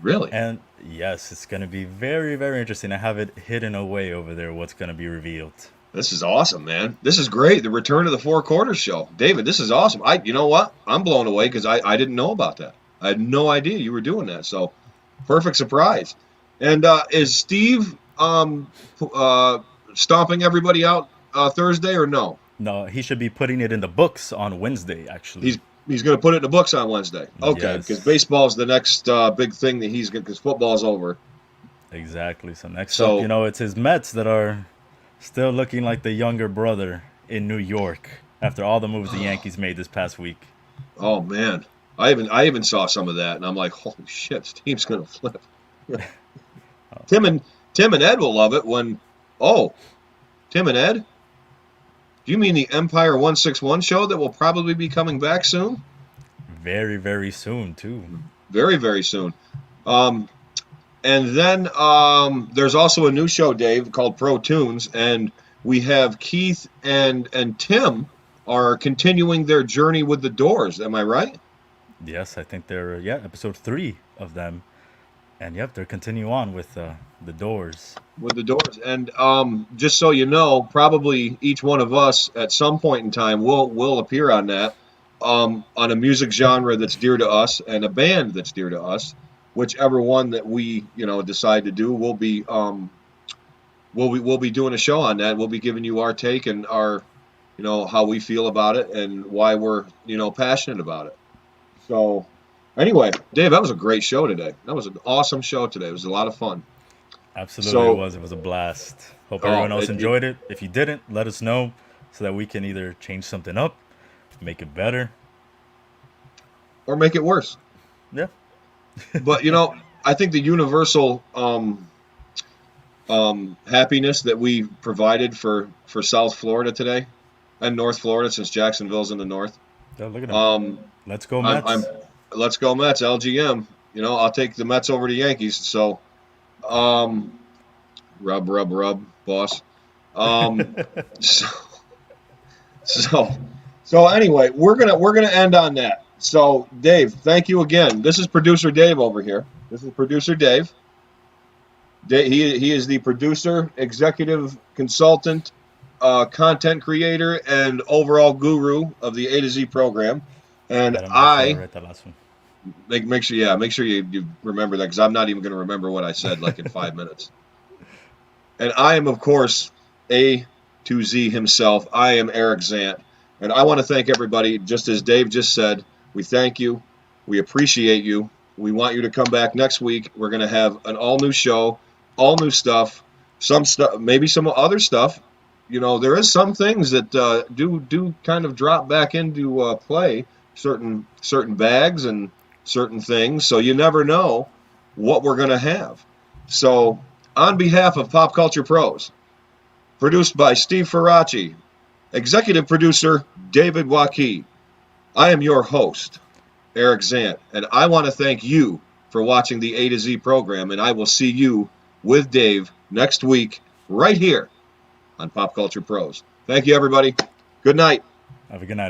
Really? And yes, it's going to be very, very interesting. I have it hidden away over there, what's going to be revealed. This is awesome, man. This is great. The return of the four quarters show. David, this is awesome. You know what? I'm blown away because I didn't know about that. I had no idea you were doing that. So, perfect surprise. And is Steve stomping everybody out Thursday or no? No, he should be putting it in the books on Wednesday, actually. He's going to put it in the books on Wednesday. Okay, because Yes. baseball's the next big thing that he's going because football's over. Exactly. So next So, up, it's his Mets that are still looking like the younger brother in New York after all the moves the Yankees made this past week. oh man, I even saw some of that, and I'm like, holy shit, Steve's going to flip. Tim and Ed will love it when. Oh, Tim and Ed. Do you mean the Empire 161 show that will probably be coming back soon? Very, very soon, too. Very, very soon. And then there's also a new show, Dave, called Pro Tunes, and we have Keith and Tim are continuing their journey with the Doors. Am I right? Yes, I think they're, episode 3 of them. And yep, they're continuing on with the Doors. With the Doors, and just so you know, probably each one of us at some point in time will appear on that, on a music genre that's dear to us and a band that's dear to us. Whichever one that we decide to do, we'll be doing a show on that. We'll be giving you our take and our how we feel about it and why we're passionate about it. So anyway, Dave, that was a great show today. That was an awesome show today. It was a lot of fun. Absolutely, So, it was. It was a blast. Hope everyone else enjoyed it. If you didn't, let us know so that we can either change something up, make it better. or make it worse. Yeah. But I think the universal happiness that we provided for South Florida today and North Florida, since Jacksonville's in the north. Oh, look at them. Um, Let's go Mets. Let's go Mets, LGM. I'll take the Mets over the Yankees. So, rub, boss. So, so anyway, we're gonna end on that. So, Dave, thank you again. This is producer Dave over here. This is producer Dave. He is the producer, executive consultant, content creator, and overall guru of the A2Z program. And I Right, that last one. make sure you remember that because I'm not even going to remember what I said like in 5 minutes. And I am, of course, A2Z himself. I am Arick Zant. And I want to thank everybody, just as Dave just said. We thank you. We appreciate you. We want you to come back next week. We're going to have an all-new show, all new stuff, some stuff, maybe some other stuff. There is some things that do kind of drop back into play, certain bags and certain things. So you never know what we're going to have. So on behalf of Pop Culture Pros, produced by Steve Farace, executive producer David Joaqui, I am your host, Arick Zant, and I want to thank you for watching the A2Z program, and I will see you with Dave next week right here on Pop Culture Pros. Thank you, everybody. Good night. Have a good night.